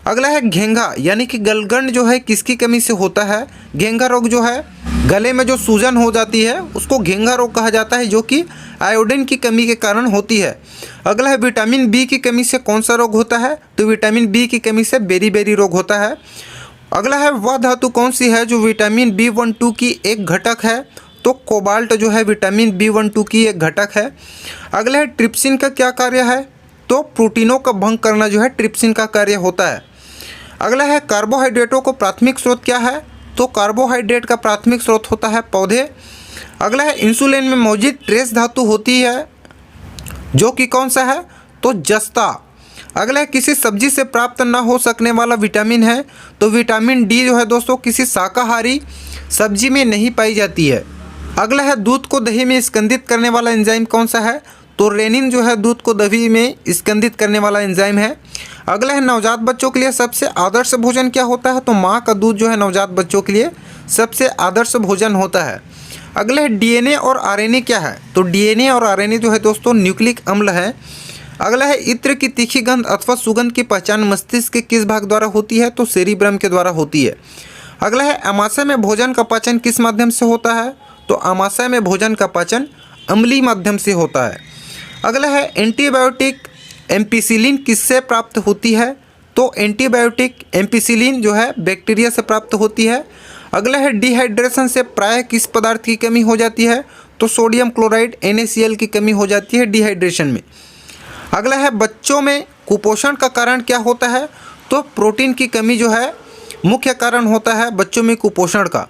अगला है, घेंघा यानी कि गलगंड जो है किसकी कमी से होता है? घेंघा रोग जो है गले में जो सूजन हो जाती है उसको घेंघा रोग कहा जाता है, जो कि आयोडीन की कमी के कारण होती है। अगला है विटामिन बी की कमी से कौन सा रोग होता है, तो विटामिन बी की कमी से बेरी रोग होता है। अगला है वह धातु कौन सी है जो विटामिन B12 की एक घटक है, तो कोबाल्ट जो है विटामिन B12 की एक घटक है। अगला है ट्रिप्सिन का क्या कार्य है, तो प्रोटीनों का भंग करना जो है ट्रिप्सिन का कार्य होता है। अगला है कार्बोहाइड्रेटों को प्राथमिक स्रोत क्या है, तो कार्बोहाइड्रेट का प्राथमिक स्रोत होता है पौधे। अगला है इंसुलिन में मौजूद ट्रेस धातु होती है जो कि कौन सा है, तो जस्ता। अगला है किसी सब्जी से प्राप्त ना हो सकने वाला विटामिन है, तो विटामिन डी जो है दोस्तों किसी शाकाहारी सब्जी में नहीं पाई जाती है। अगला है दूध को दही में स्कंदित करने वाला एंजाइम कौन सा है, तो रेनिन जो है दूध को दही में स्कंदित करने वाला एंजाइम है। अगला है नवजात बच्चों के लिए सबसे आदर्श भोजन क्या होता है, तो माँ का दूध जो है नवजात बच्चों के लिए सबसे आदर्श भोजन होता है। अगला है डीएनए और आरएनए क्या है, तो डीएनए और आरएनए जो है दोस्तों न्यूक्लिक अम्ल है। अगला है इत्र की तीखी गंध अथवा सुगंध की पहचान मस्तिष्क के किस भाग द्वारा होती है, तो सेरिब्रम के द्वारा होती है। अगला है अमाशय में भोजन का पाचन किस माध्यम से होता है, तो अमाशय में भोजन का पाचन अम्लीय माध्यम से होता है। अगला है एंटीबायोटिक एम्पिसिलिन किससे प्राप्त होती है, तो एंटीबायोटिक एम्पिसिलिन जो है बैक्टीरिया से प्राप्त होती है। अगला है डिहाइड्रेशन से प्रायः किस पदार्थ की कमी हो जाती है, तो सोडियम क्लोराइड NaCl की कमी हो जाती है डिहाइड्रेशन में। अगला है बच्चों में कुपोषण का कारण क्या होता है, तो प्रोटीन की कमी जो है मुख्य कारण होता है बच्चों में कुपोषण का।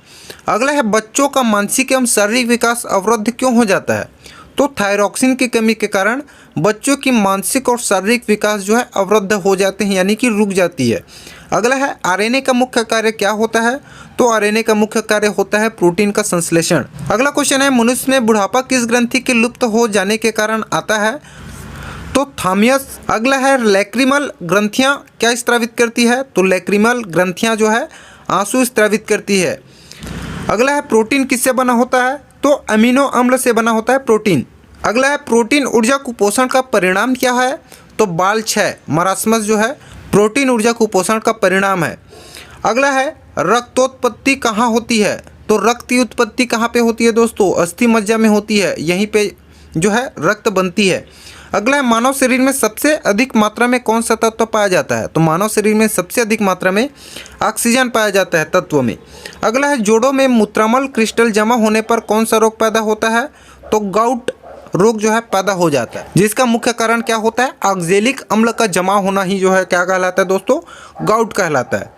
अगला है बच्चों का मानसिक एवं शारीरिक विकास अवरुद्ध क्यों हो जाता है, तो थायरॉक्सिन की कमी के कारण बच्चों की मानसिक और शारीरिक विकास जो है अवरुद्ध हो जाते हैं, यानी कि रुक जाती है। अगला है आरएनए का मुख्य कार्य क्या होता है, तो आरएनए का मुख्य कार्य होता है प्रोटीन का संश्लेषण। अगला क्वेश्चन है मनुष्य में बुढ़ापा किस ग्रंथि के लुप्त हो जाने के कारण आता है, तो थामियस। अगला है लैक्रिमल ग्रंथियाँ क्या स्त्रावित करती है, तो लैक्रिमल ग्रंथियाँ जो है आंसू स्त्रावित करती है। अगला है प्रोटीन किससे बना होता है, तो अमीनो अम्ल से बना होता है प्रोटीन। अगला है प्रोटीन ऊर्जा कुपोषण का परिणाम क्या है, तो बाल क्षय मरासमस जो है प्रोटीन ऊर्जा कुपोषण का परिणाम है। अगला है रक्तोत्पत्ति कहाँ होती है, तो रक्त की उत्पत्ति कहाँ पे होती है दोस्तों, अस्थि मज्जा में होती है, यहीं पे जो है रक्त बनती है। अगला है मानव शरीर में सबसे अधिक मात्रा में कौन सा तत्व पाया जाता है, तो मानव शरीर में सबसे अधिक मात्रा में ऑक्सीजन पाया जाता है तत्व में। अगला है जोड़ों में मूत्रामल क्रिस्टल जमा होने पर कौन सा रोग पैदा होता है, तो गाउट रोग जो है पैदा हो जाता है, जिसका मुख्य कारण क्या होता है, ऑक्जेलिक अम्ल का जमा होना ही जो है क्या कहलाता है दोस्तों, गाउट कहलाता है।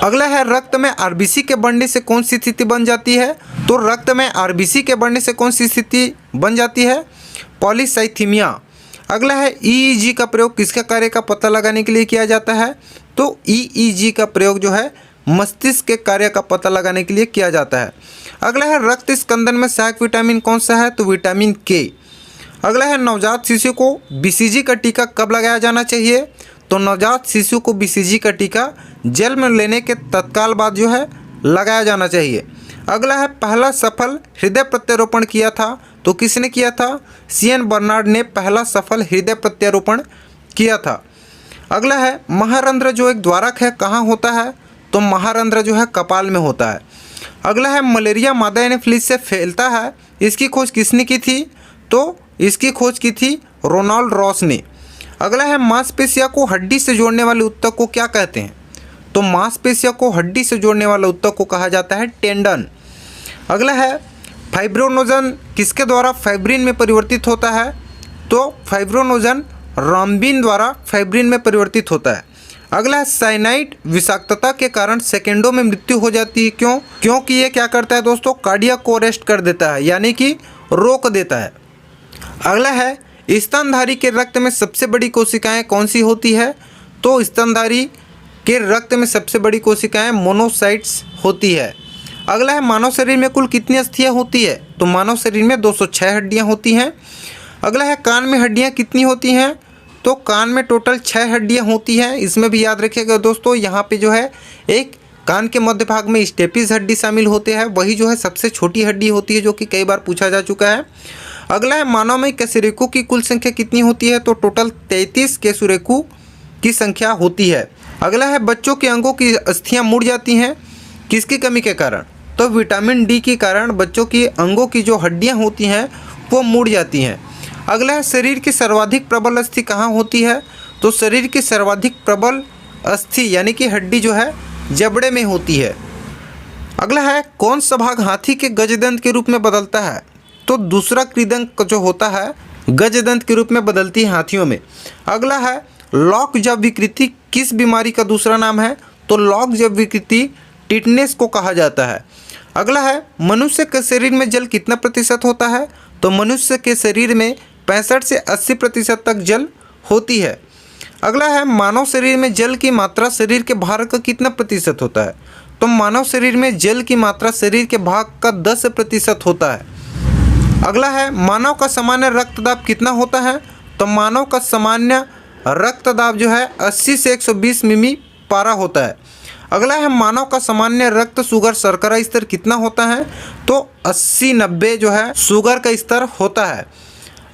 अगला है रक्त में आरबीसी के बढ़ने से कौन सी स्थिति बन जाती है, तो रक्त में आरबीसी के बढ़ने से कौन सी स्थिति बन जाती है, पॉलीसाइथीमिया। अगला है ईईजी का प्रयोग किसके कार्य का पता लगाने के लिए किया जाता है, तो ईईजी का प्रयोग जो है मस्तिष्क के कार्य का पता लगाने के लिए किया जाता है। अगला है रक्त स्कंदन में सहायक विटामिन कौन सा है, तो विटामिन के। अगला है नवजात शिशु को बीसीजी का टीका कब लगाया जाना चाहिए, तो नवजात शिशु को बीसीजी का टीका जन्म लेने के तत्काल बाद जो है लगाया जाना चाहिए। अगला है पहला सफल हृदय प्रत्यारोपण किया था, तो किसने किया था, सीएन बर्नार्ड ने पहला सफल हृदय प्रत्यारोपण किया था। अगला है महारंध्र जो एक द्वारक है कहाँ होता है, तो महारंध्र जो है कपाल में होता है। अगला है मलेरिया मादा एनोफिलिस से फैलता है, इसकी खोज किसने की थी, तो इसकी खोज की थी रोनाल्ड रॉस ने। अगला है मांसपेशियों को हड्डी से जोड़ने वाले ऊतक को क्या कहते हैं, तो मांसपेशियों को हड्डी से जोड़ने वाले ऊतक को कहा जाता है टेंडन। अगला है फाइब्रोनोजन किसके द्वारा फाइब्रिन में परिवर्तित होता है, तो फाइब्रोनोजन रामबिन द्वारा फाइब्रिन में परिवर्तित होता है। अगला है साइनाइड विषाक्तता के कारण सेकेंडों में मृत्यु हो जाती है, क्यों, क्योंकि ये क्या करता है दोस्तों, कार्डियक को अरेस्ट कर देता है, यानी कि रोक देता है। अगला है स्तनधारी के रक्त में सबसे बड़ी कोशिकाएं कौन सी होती है, तो स्तनधारी के रक्त में सबसे बड़ी कोशिकाएं मोनोसाइट्स होती है। अगला है मानव शरीर में कुल कितनी अस्थियां होती है, तो मानव शरीर में 206 हड्डियां होती हैं। अगला है कान में हड्डियां कितनी होती हैं, तो कान में टोटल 6 हड्डियां होती हैं। इसमें भी याद रखिएगा दोस्तों, यहाँ पे जो है एक कान के मध्य भाग में स्टेपिस हड्डी शामिल होते हैं, वही जो है सबसे छोटी हड्डी होती है, जो कि कई बार पूछा जा चुका है। अगला है मानव में कशेरुकों की कुल संख्या कितनी होती है, तो टोटल 33 कशेरुकों की संख्या होती है। अगला है बच्चों के अंगों की अस्थियां मुड़ जाती हैं किसकी कमी के कारण, तो विटामिन डी के कारण बच्चों की अंगों की जो हड्डियां होती हैं वो मुड़ जाती हैं। अगला है शरीर की सर्वाधिक प्रबल अस्थि कहाँ होती है? तो शरीर की सर्वाधिक प्रबल अस्थि यानी कि हड्डी जो है जबड़े में होती है। अगला है कौन सा भाग हाथी के गजदंत के रूप में बदलता है? तो दूसरा कृदंत जो होता है गजदंत के रूप में बदलती है हाथियों में। अगला है लॉकजॉ विकृति किस बीमारी का दूसरा नाम है? तो लॉकजॉ विकृति टिटनेस को कहा जाता है। अगला है मनुष्य के शरीर में जल कितना प्रतिशत होता है? तो मनुष्य के शरीर में 65 से 80% तक जल होती है। अगला है मानव शरीर में जल की मात्रा शरीर के भार का कितना प्रतिशत होता है? तो मानव शरीर में जल की मात्रा शरीर के भाग का 10% होता है। अगला है मानव का सामान्य रक्तदाब कितना होता है? तो मानव का सामान्य रक्तदाब जो है 80 से 120 मिमी पारा होता है। अगला है मानव का सामान्य रक्त शुगर शर्करा स्तर कितना होता है? तो 80-90 जो है शुगर का स्तर होता है।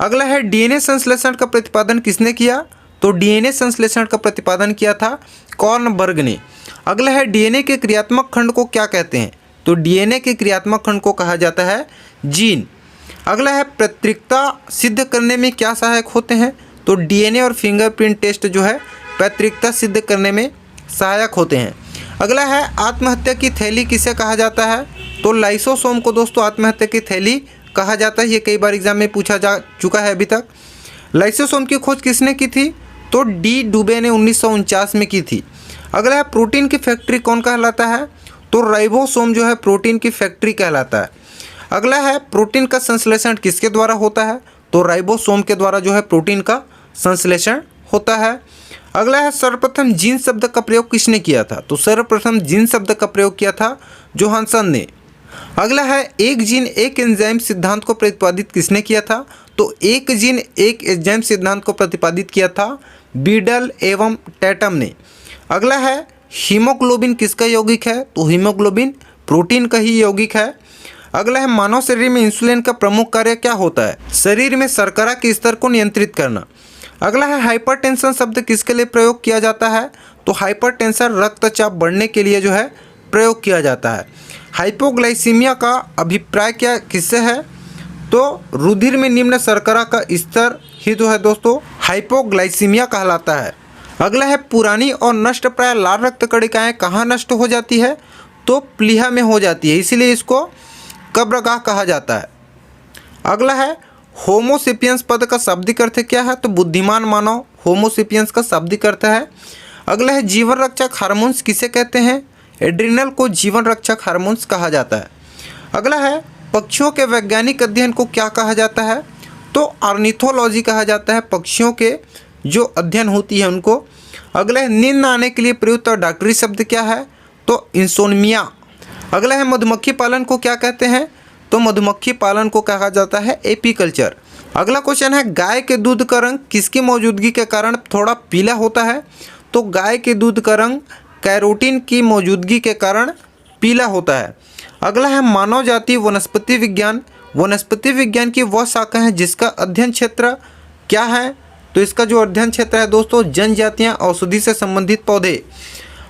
अगला है डीएनए संश्लेषण का प्रतिपादन किसने किया? तो डीएनए संश्लेषण का प्रतिपादन किया था कॉर्नबर्ग ने। अगला है डीएनए के क्रियात्मक खंड को क्या कहते हैं? तो डीएनए के क्रियात्मक खंड को कहा जाता है जीन। अगला है पैतृकता सिद्ध करने में क्या सहायक होते हैं? तो डीएनए और फिंगरप्रिंट टेस्ट जो है पैतृकता सिद्ध करने में सहायक होते हैं। अगला है आत्महत्या की थैली किसे कहा जाता है? तो लाइसोसोम को दोस्तों आत्महत्या की थैली कहा जाता है। ये कई बार एग्जाम में पूछा जा चुका है अभी तक। लाइसोसोम की खोज किसने की थी? तो डी डुबे ने 1949 में की थी। अगला है प्रोटीन की फैक्ट्री कौन कहलाता है? तो राइबोसोम जो है प्रोटीन की फैक्ट्री कहलाता है। अगला है प्रोटीन का संश्लेषण किसके द्वारा होता है? तो राइबोसोम के द्वारा जो है प्रोटीन का संश्लेषण होता है। अगला है सर्वप्रथम जीन शब्द का प्रयोग किसने किया था? तो सर्वप्रथम जीन शब्द का प्रयोग किया था जोहानसन ने। अगला है एक जीन एक एंजाइम सिद्धांत को प्रतिपादित किसने किया था? तो एक जीन एक एंजाइम सिद्धांत को प्रतिपादित किया था बीडल एवं टैटम ने। अगला है हीमोग्लोबिन किसका यौगिक है? तो हीमोग्लोबिन प्रोटीन का ही यौगिक है। अगला है मानव शरीर में इंसुलिन का प्रमुख कार्य क्या होता है? शरीर में शर्करा के स्तर को नियंत्रित करना। अगला है हाइपरटेंशन शब्द किसके लिए प्रयोग किया जाता है? तो हाइपरटेंशन रक्तचाप बढ़ने के लिए जो है प्रयोग किया जाता है। हाइपोग्लाइसीमिया का अभिप्राय क्या किससे है? तो रुधिर में निम्न शर्करा का स्तर ही जो है दोस्तों हाइपोग्लाइसीमिया कहलाता है। अगला है पुरानी और नष्ट प्राय लाल रक्त कणिकाएं कहाँ नष्ट हो जाती है? तो प्लीहा में हो जाती है, इसीलिए इसको कब्रगाह कहा जाता है। अगला है होमोसेपियंस पद का शाब्दिक अर्थ क्या है? तो बुद्धिमान मानव होमोसेपियंस का शाब्दिक अर्थ है। अगला है जीवन रक्षक हार्मोन्स किसे कहते हैं? एड्रिनल को जीवन रक्षक हार्मोन्स कहा जाता है। अगला है पक्षियों के वैज्ञानिक अध्ययन को क्या कहा जाता है? तो ऑर्निथोलॉजी कहा जाता है, पक्षियों के जो अध्ययन होती है उनको। अगला है नींद आने के लिए प्रयुक्त डॉक्टरी शब्द क्या है? तो इंसोम्निया। अगला है मधुमक्खी पालन को क्या कहते हैं? तो मधुमक्खी पालन को कहा जाता है एपीकल्चर। अगला क्वेश्चन है गाय के दूध का रंग किसकी मौजूदगी के कारण थोड़ा पीला होता है? तो गाय के दूध का रंग कैरोटीन की मौजूदगी के कारण पीला होता है। अगला है मानव जाति वनस्पति विज्ञान। वनस्पति विज्ञान की वह शाखा है जिसका अध्ययन क्षेत्र क्या है? तो इसका जो अध्ययन क्षेत्र है दोस्तों जनजातियाँ, औषधि से संबंधित पौधे।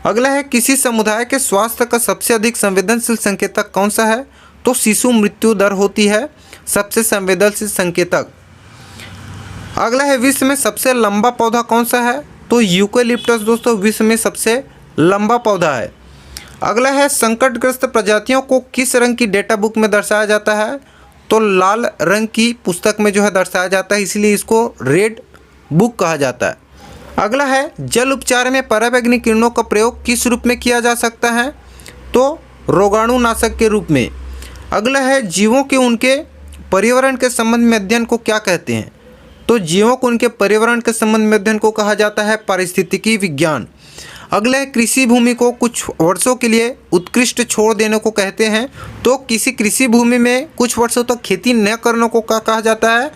अगला है किसी समुदाय के स्वास्थ्य का सबसे अधिक संवेदनशील संकेतक कौन सा है? तो शिशु मृत्यु दर होती है सबसे संवेदनशील संकेतक। अगला है विश्व में सबसे लंबा पौधा कौन सा है? तो यूकेलिप्टस दोस्तों विश्व में सबसे लंबा पौधा है। अगला है संकटग्रस्त प्रजातियों को किस रंग की डेटा बुक में दर्शाया जाता है? तो लाल रंग की पुस्तक में जो है दर्शाया जाता है, इसलिए इसको रेड बुक कहा जाता है। अगला है जल उपचार में पराबैंगनी किरणों का प्रयोग किस रूप में किया जा सकता है? तो रोगाणुनाशक के रूप में। अगला है जीवों के उनके पर्यावरण के संबंध में अध्ययन को क्या कहते हैं? तो जीवों को उनके पर्यावरण के संबंध में अध्ययन को कहा जाता है पारिस्थितिकी विज्ञान। अगला है कृषि भूमि को कुछ वर्षों के लिए उत्कृष्ट छोड़ देने को कहते हैं। तो किसी कृषि भूमि में कुछ वर्षों तक खेती न करने को कहा जाता है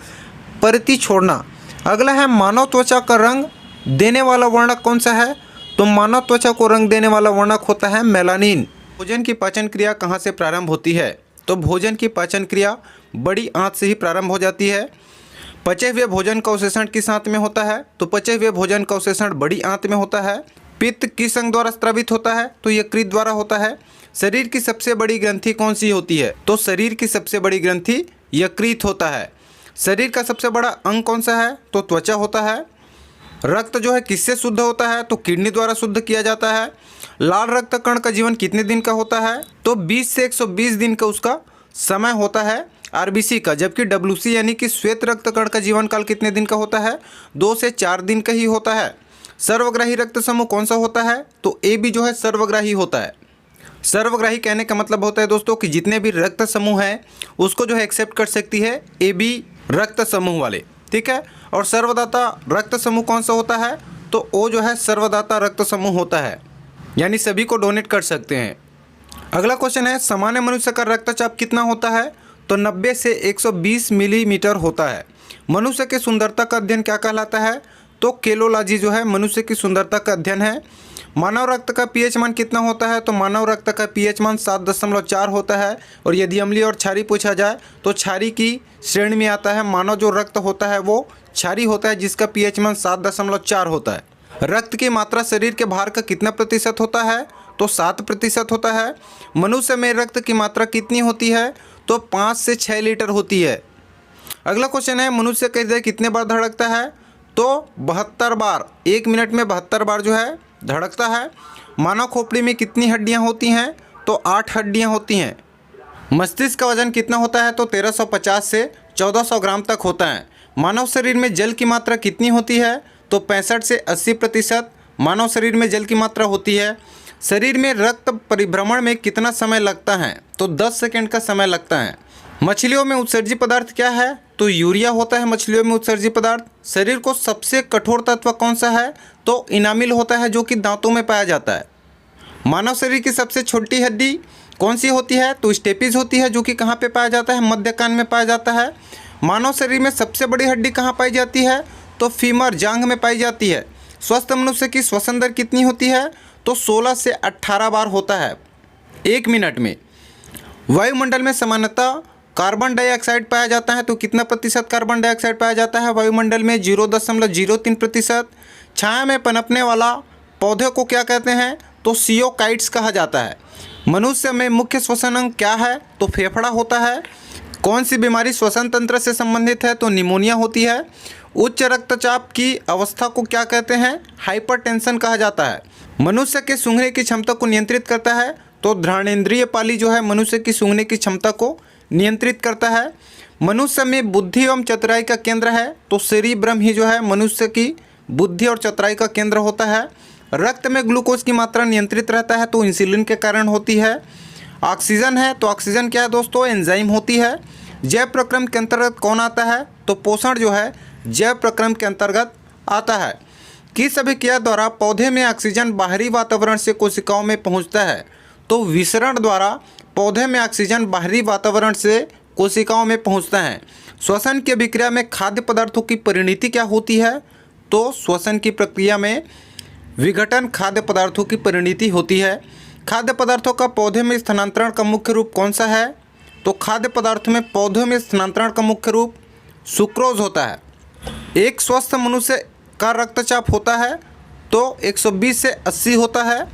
परिति छोड़ना। अगला है मानव त्वचा का रंग देने वाला वर्णक कौन सा है? तो मानव त्वचा को रंग देने वाला वर्णक होता है मेलानिन। भोजन की पाचन क्रिया कहाँ से प्रारंभ होती है? तो भोजन की पाचन क्रिया बड़ी आंत से ही प्रारंभ हो जाती है। पचे हुए भोजन का अवशोषण किस आंत में होता है? तो पचे हुए भोजन का अवशोषण बड़ी आंत में होता है। पित्त किस अंग द्वारा स्रावित होता है? तो यकृत द्वारा होता है। शरीर की सबसे बड़ी ग्रंथि कौन सी होती है? तो शरीर की सबसे बड़ी ग्रंथि यकृत होता है। शरीर का सबसे बड़ा अंग कौन सा है? तो त्वचा होता है। रक्त जो है किससे शुद्ध होता है? तो किडनी द्वारा शुद्ध किया जाता है। लाल रक्त कण का जीवन कितने दिन का होता है? तो 20 से 120 दिन का उसका समय होता है आरबीसी का। जबकि डब्ल्यूसी यानी कि श्वेत रक्त कण का जीवन काल कितने दिन का होता है? 2 से 4 दिन का ही होता है। सर्वग्राही रक्त समूह कौन सा होता है? तो ए बी जो है सर्वग्राही होता है। सर्वग्राही कहने का मतलब होता है दोस्तों कि जितने भी रक्त समूह हैं उसको जो है एक्सेप्ट कर सकती है ए बी रक्त समूह वाले, ठीक है। और सर्वदाता रक्त समूह कौन सा होता है? तो ओ जो है सर्वदाता रक्त समूह होता है, यानी सभी को डोनेट कर सकते हैं। अगला क्वेश्चन है, सामान्य मनुष्य का रक्तचाप कितना होता है? तो 90 से 120 मिलीमीटर होता है। मनुष्य की सुंदरता का अध्ययन क्या कहलाता है? तो केलोलॉजी जो है मनुष्य की सुंदरता का अध्ययन है। मानव रक्त का पीएच मान कितना होता है? तो मानव रक्त का पीएच मान 7.4 होता है। और यदि अम्लीय और क्षारीय पूछा जाए तो क्षारीय की श्रेणी में आता है। मानव जो रक्त होता है वो क्षारीय होता है जिसका पीएच मान 7.4 होता है। रक्त की मात्रा शरीर के भार का कितना प्रतिशत होता है? तो 7% होता है। मनुष्य में रक्त की मात्रा कितनी होती है? तो 5 से 6 लीटर होती है। अगला क्वेश्चन है, मनुष्य का हृदय कितने बार धड़कता है? तो 72 बार। 1 मिनट में 72 बार जो है धड़कता है। मानव खोपड़ी में कितनी हड्डियां होती हैं? तो 8 हड्डियां होती हैं। मस्तिष्क का वजन कितना होता है? तो 1350 से 1400 ग्राम तक होता है। मानव शरीर में जल की मात्रा कितनी होती है? तो 65 से 80% मानव शरीर में जल की मात्रा होती है। शरीर में रक्त परिभ्रमण में कितना समय लगता है? तो 10 सेकंड का समय लगता है। मछलियों में उत्सर्जी पदार्थ क्या है? तो यूरिया होता है मछलियों में उत्सर्जी पदार्थ। शरीर को सबसे कठोर तत्व कौन सा है? तो इनामिल होता है जो कि दांतों में पाया जाता है। मानव शरीर की सबसे छोटी हड्डी कौन सी होती है? तो स्टेपिज होती है जो कि कहाँ पे पाया जाता है? मध्य कान में पाया जाता है। मानव शरीर में सबसे बड़ी हड्डी कहाँ पाई जाती है? तो फीमर जांघ में पाई जाती है। स्वस्थ मनुष्य की श्वसन दर कितनी होती है? तो 16 से 18 बार होता है 1 मिनट में। वायुमंडल में सामान्यतः कार्बन डाइऑक्साइड पाया जाता है। तो कितना प्रतिशत कार्बन डाइऑक्साइड पाया जाता है वायुमंडल में? 0.03%। छाया में पनपने वाला पौधे को क्या कहते हैं? तो सियोकाइट्स कहा जाता है। मनुष्य में मुख्य श्वसन अंग क्या है? तो फेफड़ा होता है। कौन सी बीमारी श्वसन तंत्र से संबंधित है? तो निमोनिया होती है। उच्च रक्तचाप की अवस्था को क्या कहते हैं? हाइपरटेंशन कहा जाता है। मनुष्य के सूंघने की क्षमता को नियंत्रित करता है। तो घ्राणेंद्रिय पाली जो है मनुष्य की सूंघने की क्षमता को नियंत्रित करता है। मनुष्य में बुद्धि एवं चतुराई का केंद्र है। तो सेरिब्रम ही जो है मनुष्य की बुद्धि और चतुराई का केंद्र होता है। रक्त में ग्लूकोज की मात्रा नियंत्रित रहता है। तो इंसुलिन के कारण होती है। ऑक्सीजन है। तो ऑक्सीजन क्या है दोस्तों? एंजाइम होती है। जैव प्रक्रम के अंतर्गत कौन आता है? तो पोषण जो है जैव प्रक्रम के अंतर्गत आता है। किस अभिक्रिया द्वारा पौधे में ऑक्सीजन बाहरी वातावरण से कोशिकाओं में पहुंचता है? तो विसरण द्वारा पौधे में ऑक्सीजन बाहरी वातावरण से कोशिकाओं में पहुंचता है। श्वसन की अभिक्रिया में खाद्य पदार्थों की परिणति क्या होती है? तो श्वसन की प्रक्रिया में विघटन खाद्य पदार्थों की परिणति होती है। खाद्य पदार्थों का पौधे में स्थानांतरण का मुख्य रूप कौन सा है? तो खाद्य पदार्थों में पौधों में स्थानांतरण का मुख्य रूप सुक्रोज होता है। एक स्वस्थ मनुष्य का रक्तचाप होता है तो 120 से 80 होता है।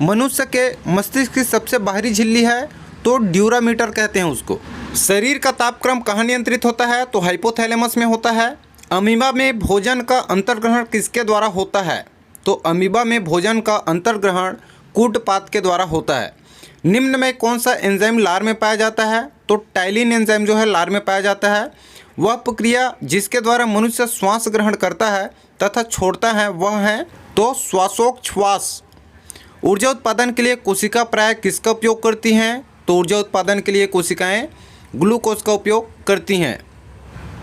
मनुष्य के मस्तिष्क की सबसे बाहरी झिल्ली है तो ड्यूरामीटर कहते हैं उसको। शरीर का तापक्रम कहाँ नियंत्रित होता है? तो हाइपोथैलेमस में होता है। अमीबा में भोजन का अंतर्ग्रहण किसके द्वारा होता है? तो अमीबा में भोजन का अंतर्ग्रहण कूटपात के द्वारा होता है। निम्न में कौन सा एंजाइम लार में पाया जाता है? तो टाइलिन एंजाइम जो है लार में पाया जाता है। वह प्रक्रिया जिसके द्वारा मनुष्य श्वास ग्रहण करता है तथा छोड़ता है वह है तो श्वासोच्छ्वास। ऊर्जा उत्पादन के लिए कोशिका प्राय किसका उपयोग करती हैं? तो ऊर्जा उत्पादन के लिए कोशिकाएं ग्लूकोज का उपयोग करती हैं।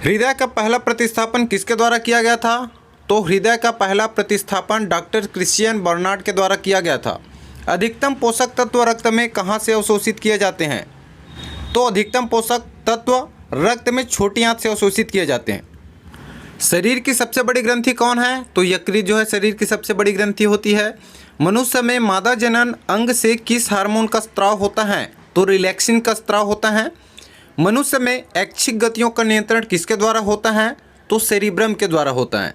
हृदय का पहला प्रतिस्थापन किसके द्वारा किया गया था? तो हृदय का पहला प्रतिस्थापन डॉक्टर क्रिश्चियन बर्नार्ड के द्वारा किया गया था। अधिकतम पोषक तत्व रक्त में कहाँ से अवशोषित किए जाते हैं? तो अधिकतम पोषक तत्व रक्त में छोटी आंत से अवशोषित किए जाते हैं। शरीर की सबसे बड़ी ग्रंथि कौन है? तो यकृत जो है शरीर की सबसे बड़ी ग्रंथि होती है। मनुष्य में मादा जनन अंग से किस हार्मोन का स्त्राव होता है? तो रिलैक्सिन का स्त्राव होता है। मनुष्य में ऐच्छिक गतियों का नियंत्रण किसके द्वारा होता है? तो सेरिब्रम के द्वारा होता है।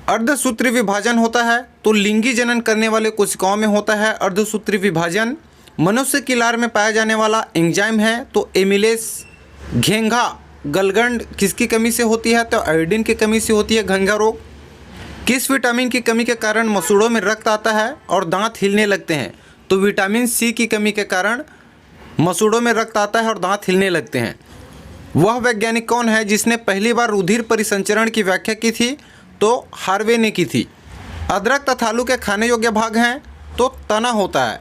अर्धसूत्री विभाजन होता है तो लिंगी जनन करने वाले कोशिकाओं में होता है अर्धसूत्री विभाजन। मनुष्य की लार में पाया जाने वाला एंजाइम है तो एमिलेस। घेंघा गलगंड किसकी कमी से होती है? तो आयोडीन की कमी से होती है घेंघा रोग। किस विटामिन की कमी के कारण मसूड़ों में रक्त आता है और दांत हिलने लगते हैं? तो विटामिन सी की कमी के कारण मसूड़ों में रक्त आता है और दांत हिलने लगते हैं। वह वैज्ञानिक कौन है जिसने पहली बार रुधिर परिसंचरण की व्याख्या की थी? तो हार्वे ने की थी। अदरक तथा आलू के खाने योग्य भाग हैं तो तना होता है।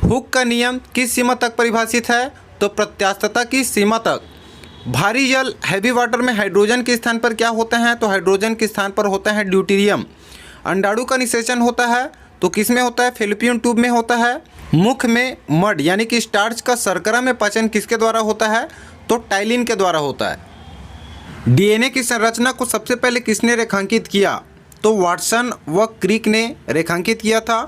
हुक का नियम किस सीमा तक परिभाषित है? तो प्रत्यास्थता की सीमा तक। भारी जल हैवी वाटर में हाइड्रोजन के स्थान पर क्या होते हैं? तो हाइड्रोजन के स्थान पर होता है ड्यूटेरियम। अंडाणु का निषेचन होता है तो किस में होता है? फैलोपियन ट्यूब में होता है। मुख में मड यानी कि स्टार्च का शर्करा में पाचन किसके द्वारा होता है? तो टाइलिन के द्वारा होता है। डीएनए की संरचना को सबसे पहले किसने रेखांकित किया? तो वाटसन व क्रिक ने रेखांकित किया था।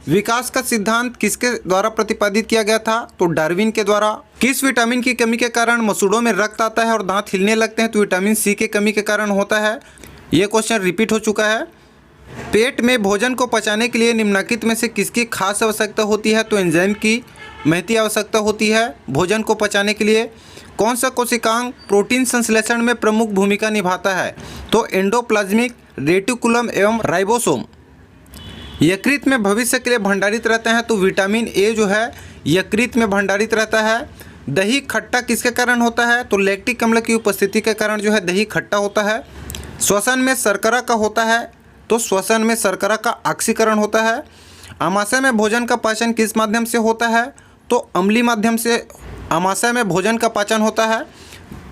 विकास का सिद्धांत किसके द्वारा प्रतिपादित किया गया था? तो डार्विन के द्वारा। किस विटामिन की कमी के कारण मसूड़ों में रक्त आता है और दांत हिलने लगते हैं? तो विटामिन सी की कमी के कारण होता है। ये क्वेश्चन रिपीट हो चुका है। पेट में भोजन को पचाने के लिए निम्नलिखित में से किसकी खास आवश्यकता होती है? तो एंजाइम की महती आवश्यकता होती है भोजन को पचाने के लिए। कौन सा कोशिकांग प्रोटीन संश्लेषण में प्रमुख भूमिका निभाता है? तो एंडोप्लाज्मिक रेटिकुलम एवं राइबोसोम। यकृत में भविष्य के लिए भंडारित रहते हैं तो विटामिन ए जो है यकृत में भंडारित रहता है। दही खट्टा किसके कारण होता है? तो लैक्टिक अम्ल की उपस्थिति के कारण जो है दही खट्टा होता है। श्वसन में शर्करा का होता है तो श्वसन में शर्करा का ऑक्सीकरण होता है। आमाशय में भोजन का पाचन किस माध्यम से होता है? तो अम्लीय माध्यम से आमाशय में भोजन का पाचन होता है।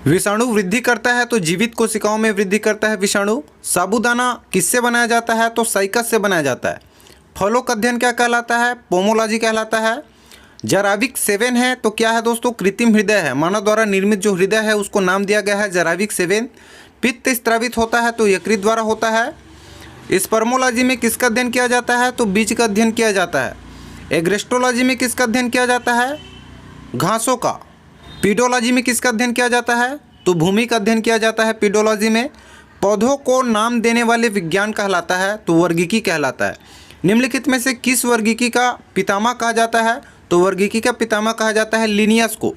विषाणु वृद्धि करता है तो जीवित कोशिकाओं में वृद्धि करता है विषाणु। साबूदाना किससे बनाया जाता है? तो साइकस से बनाया जाता है। फलों का अध्ययन क्या कहलाता है? पोमोलॉजी कहलाता है। जराविक 7 है तो क्या है दोस्तों? कृत्रिम हृदय है। मानव द्वारा निर्मित जो हृदय है उसको नाम दिया गया है जराविक 7। पित्त स्त्रावित होता है तो यकृत द्वारा होता है। स्पर्मोलॉजी में किसका अध्ययन किया जाता है? तो बीज का अध्ययन किया जाता है। एग्रेस्टोलॉजी में किसका अध्ययन किया जाता है? घासों का। पीडोलॉजी में किसका अध्ययन किया जाता है? तो भूमि का अध्ययन किया जाता है पीडोलॉजी में। पौधों को नाम देने वाले विज्ञान कहलाता है तो वर्गीकी कहलाता है। निम्नलिखित में से किस वर्गीकी का पितामह कहा जाता है? तो वर्गीकी का पितामह कहा जाता है लिनियस को।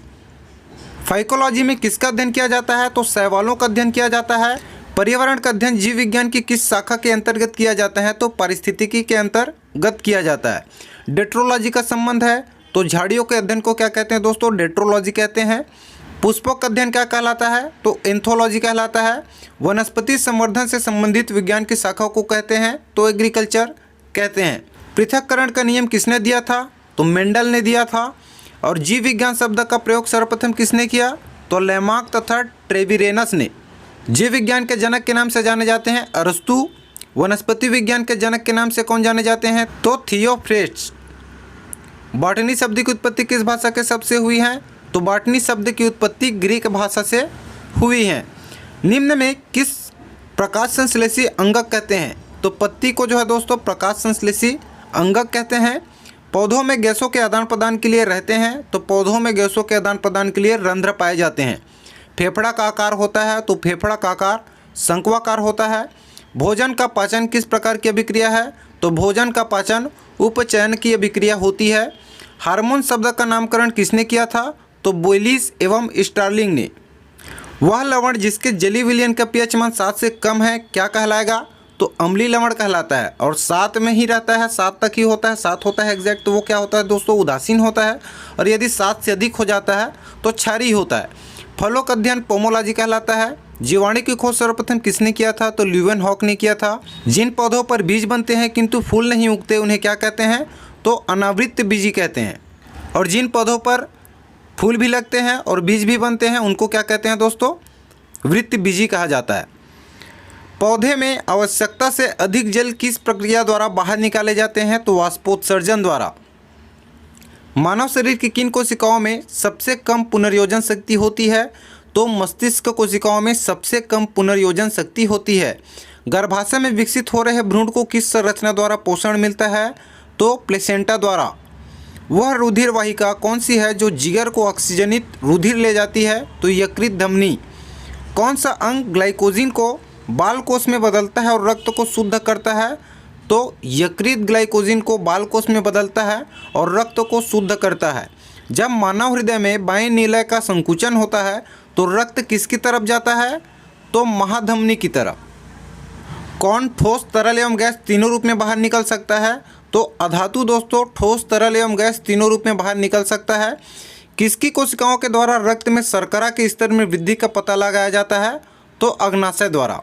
फाइकोलॉजी में किसका अध्ययन किया जाता है? तो शैवालों का अध्ययन किया जाता है। पर्यावरण का अध्ययन जीव विज्ञान की किस शाखा के अंतर्गत किया जाता है? तो पारिस्थितिकी के अंतर्गत किया जाता है। डेट्रोलॉजी का संबंध है तो झाड़ियों के अध्ययन को क्या कहते हैं दोस्तों? डेट्रोलॉजी कहते हैं। पुष्पों का अध्ययन क्या कहलाता है? तो एंथोलॉजी कहलाता है। वनस्पति संवर्धन से संबंधित विज्ञान की शाखा को कहते हैं तो एग्रीकल्चर कहते हैं। पृथक्करण का नियम किसने दिया था? तो मेंडल ने दिया था। और जीव विज्ञान शब्द का प्रयोग सर्वप्रथम किसने किया? तो लेमार्क तथा ट्रेविरेनस ने। जीव विज्ञान के जनक के नाम से जाने जाते हैं अरस्तु। वनस्पति विज्ञान के जनक के नाम से कौन जाने जाते हैं? तो थियोफ्रेस्ट। बॉटनी शब्द की उत्पत्ति किस भाषा के शब्द से हुई है? तो बॉटनी शब्द की उत्पत्ति ग्रीक भाषा से हुई है। निम्न में किस प्रकाश संश्लेषी अंगक कहते हैं? तो पत्ती को जो है दोस्तों प्रकाश संश्लेषी अंगक कहते हैं। पौधों में गैसों के आदान प्रदान के लिए रहते हैं तो पौधों में गैसों के आदान प्रदान के लिए रंध्र पाए जाते हैं। फेफड़ा का आकार होता है तो फेफड़ा का आकार शंक्वाकार होता है। भोजन का पाचन किस प्रकार की अभिक्रिया है? तो भोजन का पाचन उपचयन की अभिक्रिया होती है। हार्मोन शब्द का नामकरण किसने किया था? तो बोयलिस एवं स्टार्लिंग ने। वह लवण जिसके जली विलयन का पीएच मान 7 से कम है क्या कहलाएगा? तो अम्लीय लवण कहलाता है। और 7 में ही रहता है, 7 तक ही होता है, 7 होता है एग्जैक्ट, तो वो क्या होता है दोस्तों? उदासीन होता है। और यदि 7 से अधिक हो जाता है तो क्षारीय होता है। फलों का अध्ययन पोमोलॉजी कहलाता है। जीवाणु की खोज सर्वप्रथम किसने किया था? तो ल्यूवेनहॉक ने किया था। जिन पौधों पर बीज बनते हैं किंतु फूल नहीं उगते उन्हें क्या कहते हैं? तो अनावृत बीजी कहते हैं। और जिन पौधों पर फूल भी लगते हैं और बीज भी बनते हैं उनको क्या कहते हैं दोस्तों? वृत्त बीजी कहा जाता है। पौधे में आवश्यकता से अधिक जल किस प्रक्रिया द्वारा बाहर निकाले जाते हैं? तो वाष्पोत्सर्जन द्वारा। मानव शरीर की किन कोशिकाओं में सबसे कम पुनर्योजन शक्ति होती है? तो मस्तिष्क कोशिकाओं में सबसे कम पुनर्योजन शक्ति होती है। गर्भाशय में विकसित हो रहे भ्रूण को किस संरचना द्वारा पोषण मिलता है? तो प्लेसेंटा द्वारा। वह रुधिर वाहिका कौन सी है जो जिगर को ऑक्सीजनित रुधिर ले जाती है? तो यकृत धमनी। कौन सा अंग ग्लाइकोजिन को बाल कोष में बदलता है और रक्त को शुद्ध करता है? तो यकृत ग्लाइकोजन को बाल कोष में बदलता है और रक्त को शुद्ध करता है। जब मानव हृदय में बाएं नीलय का संकुचन होता है तो रक्त किसकी तरफ जाता है? तो महाधमनी की तरफ। कौन ठोस, तरल एवं गैस तीनों रूप में बाहर निकल सकता है? तो अधातु दोस्तों ठोस, तरल एवं गैस तीनों रूप में बाहर निकल सकता है। किसकी कोशिकाओं के द्वारा रक्त में शर्करा के स्तर में वृद्धि का पता लगाया जाता है? तो अग्नाशय द्वारा।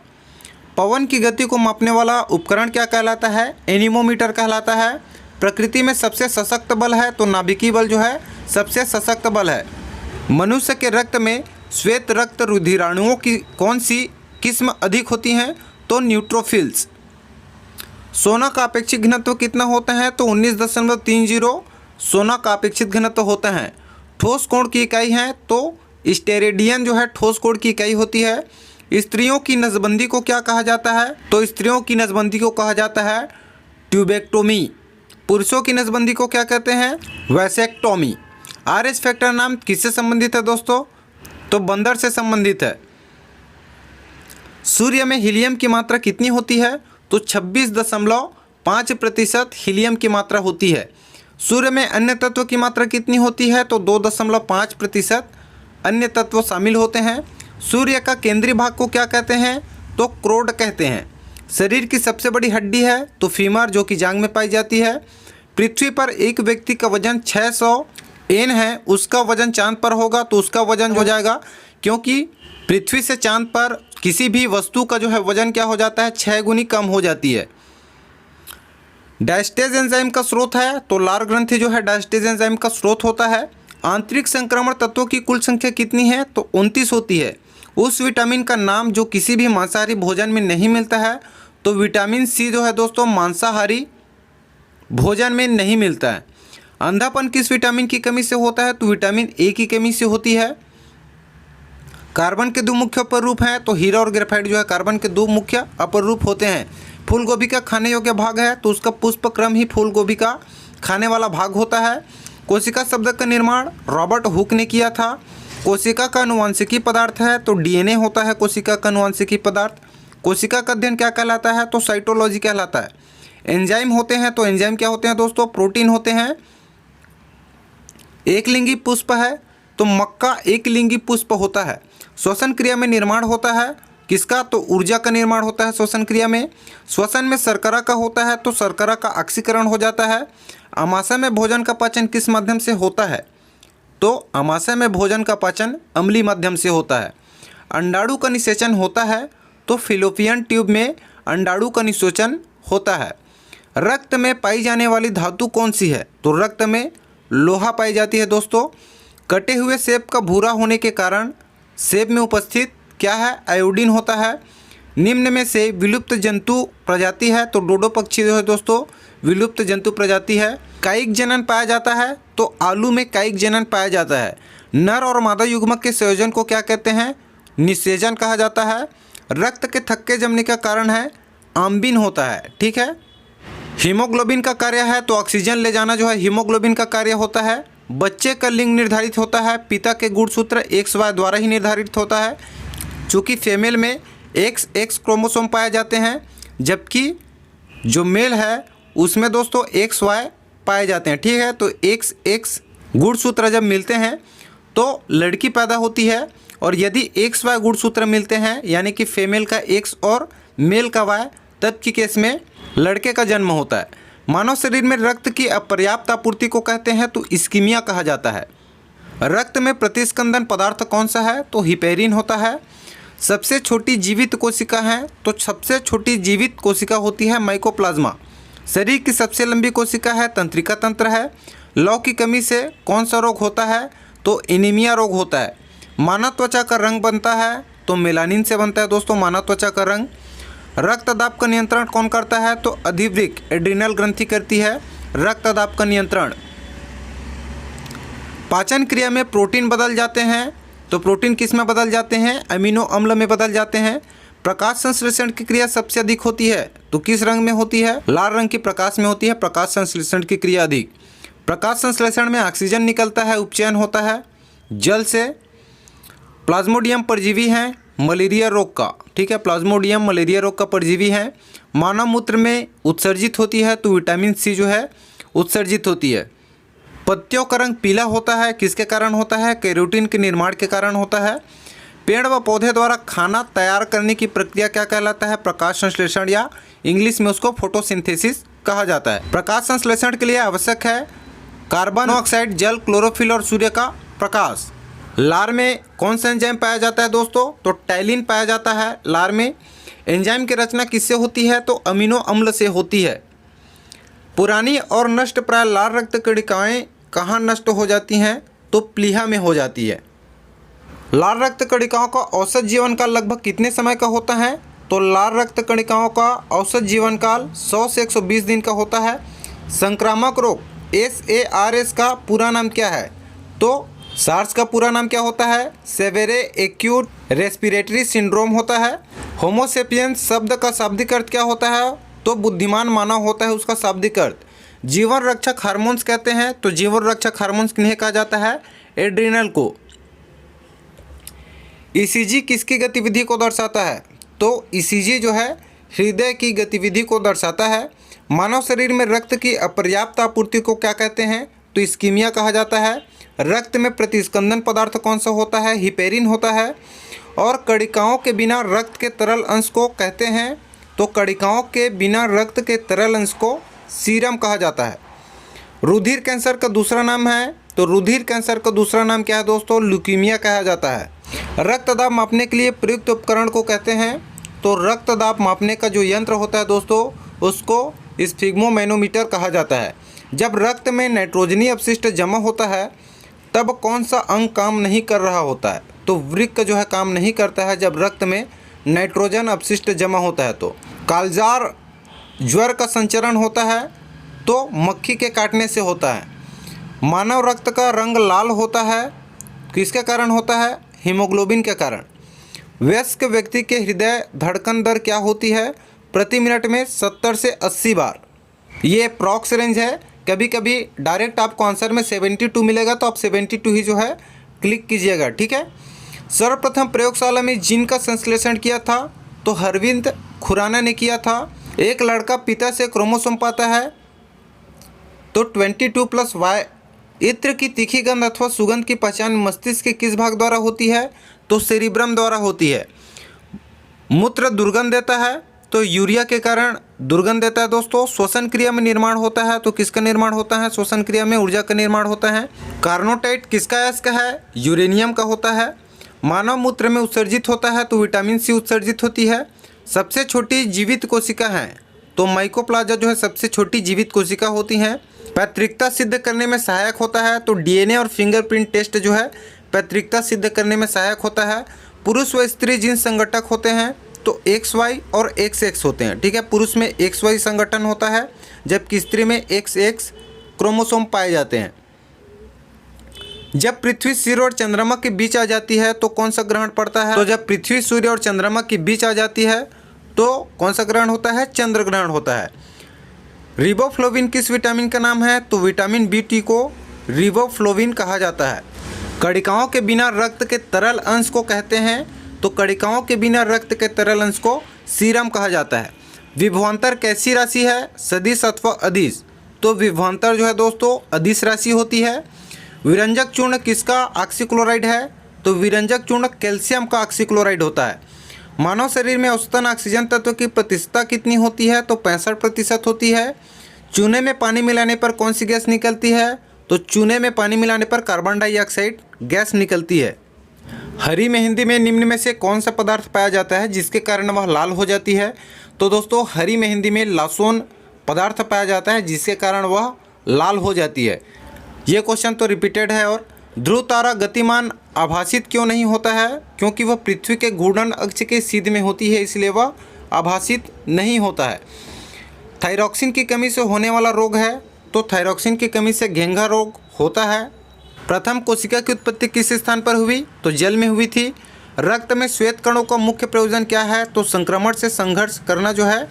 पवन की गति को मापने वाला उपकरण क्या कहलाता है? एनीमोमीटर कहलाता है। प्रकृति में सबसे सशक्त बल है तो नाभिकीय बल जो है सबसे सशक्त बल है। मनुष्य के रक्त में श्वेत रक्त रुधिराणुओं की कौन सी किस्म अधिक होती हैं? तो न्यूट्रोफिल्स। सोना का अपेक्षित घनत्व कितना होता है? तो 19.30 सोना का अपेक्षित घनत्व होता है। ठोस कोण की इकाई है तो स्टेरेडियन जो है ठोस कोण की इकाई होती है। स्त्रियों की नसबंदी को क्या कहा जाता है? तो स्त्रियों की नसबंदी को कहा जाता है ट्यूबेक्टोमी। पुरुषों की नसबंदी को क्या कहते हैं? वैसेक्टोमी। आरएस फैक्टर नाम किससे संबंधित है दोस्तों? तो बंदर से संबंधित है। सूर्य में हीलियम की मात्रा कितनी होती है? तो 26.5% हीलियम की मात्रा होती है। सूर्य में अन्य तत्व की मात्रा कितनी होती है? तो 2.5% अन्य तत्व शामिल होते हैं। सूर्य का केंद्रीय भाग को क्या कहते हैं? तो क्रोड कहते हैं। शरीर की सबसे बड़ी हड्डी है तो फीमर जो कि जांघ में पाई जाती है। पृथ्वी पर एक व्यक्ति का वजन 600 एन है, उसका वजन चांद पर होगा तो उसका वजन हो जाएगा, क्योंकि पृथ्वी से चांद पर किसी भी वस्तु का जो है वजन क्या हो जाता है? 6 गुनी कम हो जाती है। डायस्टेज एंजाइम का स्रोत है तो लार ग्रंथि जो है डायस्टेज एंजाइम का स्रोत होता है। आंतरिक संक्रमण तत्वों की कुल संख्या कितनी है? तो 29 होती है। उस विटामिन का नाम जो किसी भी मांसाहारी भोजन में नहीं मिलता है? तो विटामिन सी जो है दोस्तों मांसाहारी भोजन में नहीं मिलता है। अंधापन किस विटामिन की कमी से होता है? तो विटामिन ए की कमी से होती है। कार्बन के 2 मुख्य अपर रूप हैं तो हीरा और ग्रेफाइट जो है कार्बन के 2 मुख्य अपर रूप होते हैं। फूल गोभी का खाने योग्य भाग है तो उसका पुष्प क्रम ही फूल गोभी का खाने वाला भाग होता है। कोशिका शब्द का निर्माण रॉबर्ट हुक ने किया था। कोशिका का अनुवांशिकी पदार्थ है तो डीएनए होता है कोशिका का अनुवांशिकी पदार्थ। कोशिका का अध्ययन क्या कहलाता है? तो साइटोलॉजी कहलाता है। एंजाइम होते हैं तो एंजाइम क्या होते हैं दोस्तों? प्रोटीन होते हैं। एक लिंगी पुष्प है तो मक्का एक लिंगी पुष्प होता है। श्वसन क्रिया में निर्माण होता है किसका? तो ऊर्जा का निर्माण होता है श्वसन क्रिया में। श्वसन में शर्करा का होता है तो शर्करा का ऑक्सीकरण हो जाता है। आमाशय में भोजन का पाचन किस माध्यम से होता है? तो आमाशय में भोजन का पाचन अम्लीय माध्यम से होता है। अंडाणु का निषेचन होता है तो फिलोपियन ट्यूब में अंडाणु का निषेचन होता है। रक्त में पाई जाने वाली धातु कौन सी है? तो रक्त में लोहा पाई जाती है दोस्तों। कटे हुए सेब का भूरा होने के कारण सेब में उपस्थित क्या है? आयोडीन होता है। निम्न में से विलुप्त जंतु प्रजाति है तो डोडो पक्षी जो है दोस्तों विलुप्त जंतु प्रजाति है। कायिक जनन पाया जाता है तो आलू में कायिक जनन पाया जाता है। नर और मादा युग्मक के संयोजन को क्या कहते हैं? निषेचन कहा जाता है। रक्त के थक्के जमने का कारण है आम्बिन होता है। ठीक है। हीमोग्लोबिन का कार्य है तो ऑक्सीजन ले जाना जो है हीमोग्लोबिन का कार्य होता है। बच्चे का लिंग निर्धारित होता है पिता के गुणसूत्र XY द्वारा ही निर्धारित होता है। चूँकि फीमेल में XX क्रोमोसोम पाए जाते हैं जबकि जो मेल है उसमें दोस्तों XY पाए जाते हैं। ठीक है। तो XX गुणसूत्र जब मिलते हैं तो लड़की पैदा होती है और यदि XY गुणसूत्र मिलते हैं यानी कि फीमेल का X और मेल का Y तब की केस में लड़के का जन्म होता है। मानव शरीर में रक्त की अपर्याप्त आपूर्ति को कहते हैं तो इस्कीमिया कहा जाता है। रक्त में प्रतिस्कंदन पदार्थ कौन सा है? तो हिपेरिन होता है। सबसे छोटी जीवित कोशिका है तो सबसे छोटी जीवित कोशिका होती है माइकोप्लाज्मा। शरीर की सबसे लंबी कोशिका है तंत्रिका तंत्र है। लौ की कमी से कौन सा रोग होता है? तो एनीमिया रोग होता है। मानव त्वचा का रंग बनता है तो मेलानिन से बनता है दोस्तों मानव त्वचा का रंग। रक्तदाब का नियंत्रण कौन करता है? तो अधिवृक्क एड्रिनल ग्रंथि करती है रक्तदाब का नियंत्रण। पाचन क्रिया में प्रोटीन बदल जाते हैं तो प्रोटीन किस में बदल जाते हैं? अमीनो अम्ल में बदल जाते हैं। प्रकाश संश्लेषण की क्रिया सबसे अधिक होती है तो किस रंग में होती है? लाल रंग की प्रकाश में होती है प्रकाश संश्लेषण की क्रिया अधिक। प्रकाश संश्लेषण में ऑक्सीजन निकलता है उपचयन होता है जल से। प्लाज्मोडियम परजीवी हैं मलेरिया रोग का, ठीक है, प्लाज्मोडियम मलेरिया रोग का परजीवी है। मानव मूत्र में उत्सर्जित होती है तो विटामिन सी जो है उत्सर्जित होती है। पत्तियों का रंग पीला होता है, किसके कारण होता है? कैरोटीन के निर्माण के कारण होता है। पेड़ व पौधे द्वारा खाना तैयार करने की प्रक्रिया क्या कहलाता है? प्रकाश संश्लेषण, या इंग्लिश में उसको फोटोसिंथेसिस कहा जाता है। प्रकाश संश्लेषण के लिए आवश्यक है कार्बन मोनोऑक्साइड, जल, क्लोरोफिल और सूर्य का प्रकाश। लार में कौन सा एंजाइम पाया जाता है दोस्तों? तो टैलिन पाया जाता है लार में। एंजाइम की रचना किससे होती है? तो अमीनो अम्ल से होती है। पुरानी और नष्ट प्राय लाल रक्त कणिकाएं कहाँ नष्ट हो जाती हैं? तो प्लीहा में हो जाती है। लाल रक्त कणिकाओं का औसत जीवन काल लगभग कितने समय का होता है? तो लाल रक्त कणिकाओं का औसत जीवन काल 100 से 120 दिन का होता है। संक्रामक रोग SARS का पूरा नाम क्या है? तो सार्स का पूरा नाम क्या होता है? सेवेरे एक्यूट रेस्पिरेटरी सिंड्रोम होता है। होमोसेपियंस शब्द का शाब्दिक अर्थ क्या होता है? तो बुद्धिमान मानव होता है उसका शाब्दिक अर्थ। जीवन रक्षक हार्मोन्स कहते हैं, तो जीवन रक्षक हार्मोन्स किन्हें कहा जाता है? एड्रिनल को। ECG किसकी गतिविधि को दर्शाता है? तो ECG जो है हृदय की गतिविधि को दर्शाता है। मानव शरीर में रक्त की अपर्याप्त आपूर्ति को क्या कहते हैं? तो इस्कीमिया कहा जाता है। रक्त में प्रतिस्पंदन पदार्थ कौन सा होता है? हिपेरिन होता है। और कणिकाओं के बिना रक्त के तरल अंश को कहते हैं, तो कणिकाओं के बिना रक्त के तरल अंश को सीरम कहा जाता है। रुधिर कैंसर का दूसरा नाम है, तो रुधिर कैंसर का दूसरा नाम क्या है दोस्तों? ल्यूकीमिया कहा जाता है। रक्त दाब मापने के लिए प्रयुक्त उपकरण को कहते हैं, तो रक्त दाब मापने का जो यंत्र होता है दोस्तों उसको स्फिग्मोमैनोमीटर कहा जाता है। जब रक्त में नाइट्रोजनी अपशिष्ट जमा होता है तब कौन सा अंग काम नहीं कर रहा होता है? तो वृक्क जो है काम नहीं करता है जब रक्त में नाइट्रोजन अपशिष्ट जमा होता है। तो कालजार ज्वर का संचरण होता है तो मक्खी के काटने से होता है। मानव रक्त का रंग लाल होता है, किसके कारण होता है? हीमोग्लोबिन के कारण। वयस्क व्यक्ति के हृदय धड़कन दर क्या होती है? प्रति मिनट में 70 से 80 बार। ये अप्रॉक्स रेंज है, कभी कभी डायरेक्ट आपको आंसर में 72 मिलेगा तो आप 72 ही जो है क्लिक कीजिएगा, ठीक है। सर्वप्रथम प्रयोगशाला में जीन का संश्लेषण किया था तो अरविंद खुराना ने किया था। एक लड़का पिता से क्रोमोसोम पाता है तो 22+Y। इत्र की तीखी गंध अथवा सुगंध की पहचान मस्तिष्क के किस भाग द्वारा होती है? तो सेरिब्रम द्वारा होती है। मूत्र दुर्गंध देता है तो यूरिया के कारण दुर्गंध देता है दोस्तों। श्वसन क्रिया में निर्माण होता है तो किसका निर्माण होता है? श्वसन क्रिया में ऊर्जा का निर्माण होता है। कार्नोटाइट किसका अयस्क है? यूरेनियम का होता है। मानव मूत्र में उत्सर्जित होता है तो विटामिन सी उत्सर्जित होती है। सबसे छोटी जीवित कोशिका है तो माइकोप्लाज्मा जो है सबसे छोटी जीवित कोशिका होती हैं। पैतृकता सिद्ध करने में सहायक होता है तो DNA और फिंगरप्रिंट टेस्ट जो है पैतृकता सिद्ध करने में सहायक होता है। पुरुष व स्त्री जिन संगठक होते हैं तो XY और XX होते हैं, ठीक है। पुरुष में XY संगठन होता है जबकि स्त्री में XX क्रोमोसोम पाए जाते हैं। जब पृथ्वी सूर्य और चंद्रमा के बीच आ जाती है तो कौन सा ग्रहण पड़ता है? तो जब पृथ्वी सूर्य और चंद्रमा के बीच आ जाती है तो कौन सा ग्रहण होता है? चंद्र ग्रहण होता है। रिबोफ्लोविन किस विटामिन का नाम है? तो विटामिन B2 को रिबोफ्लोविन कहा जाता है। कणिकाओं के बिना रक्त के तरल अंश को कहते हैं, तो कणिकाओं के बिना रक्त के तरल अंश को सीरम कहा जाता है। विभवांतर कैसी राशि है? सदिश अथवा अदिश? तो विभवांतर जो है दोस्तों अदिश राशि होती है। विरंजक चूर्ण किसका ऑक्सीक्लोराइड है? तो विरंजक चूर्ण कैल्शियम का ऑक्सीक्लोराइड होता है। मानव शरीर में औसतन ऑक्सीजन तत्व की प्रतिशतता कितनी होती है? तो 65% होती है। चूने में पानी मिलाने पर कौन सी गैस निकलती है? तो चूने में पानी मिलाने पर कार्बन डाइऑक्साइड गैस निकलती है। हरी मेहंदी में निम्न में से कौन सा पदार्थ पाया जाता है जिसके कारण वह लाल हो जाती है? तो दोस्तों हरी मेहंदी में लासोन पदार्थ पाया जाता है जिसके कारण वह लाल हो जाती है। ये क्वेश्चन तो रिपीटेड है। और ध्रुव तारा गतिमान आभासित क्यों नहीं होता है? क्योंकि वह पृथ्वी के घूर्णन अक्ष के सीध में होती है, इसलिए वह आभासित नहीं होता है। थायरॉक्सिन की कमी से होने वाला रोग है, तो थायरॉक्सिन की कमी से घेंघा रोग होता है। प्रथम कोशिका की उत्पत्ति किस स्थान पर हुई? तो जल में हुई थी। रक्त में श्वेत कणों का मुख्य प्रयोजन क्या है? तो संक्रमण से संघर्ष करना जो है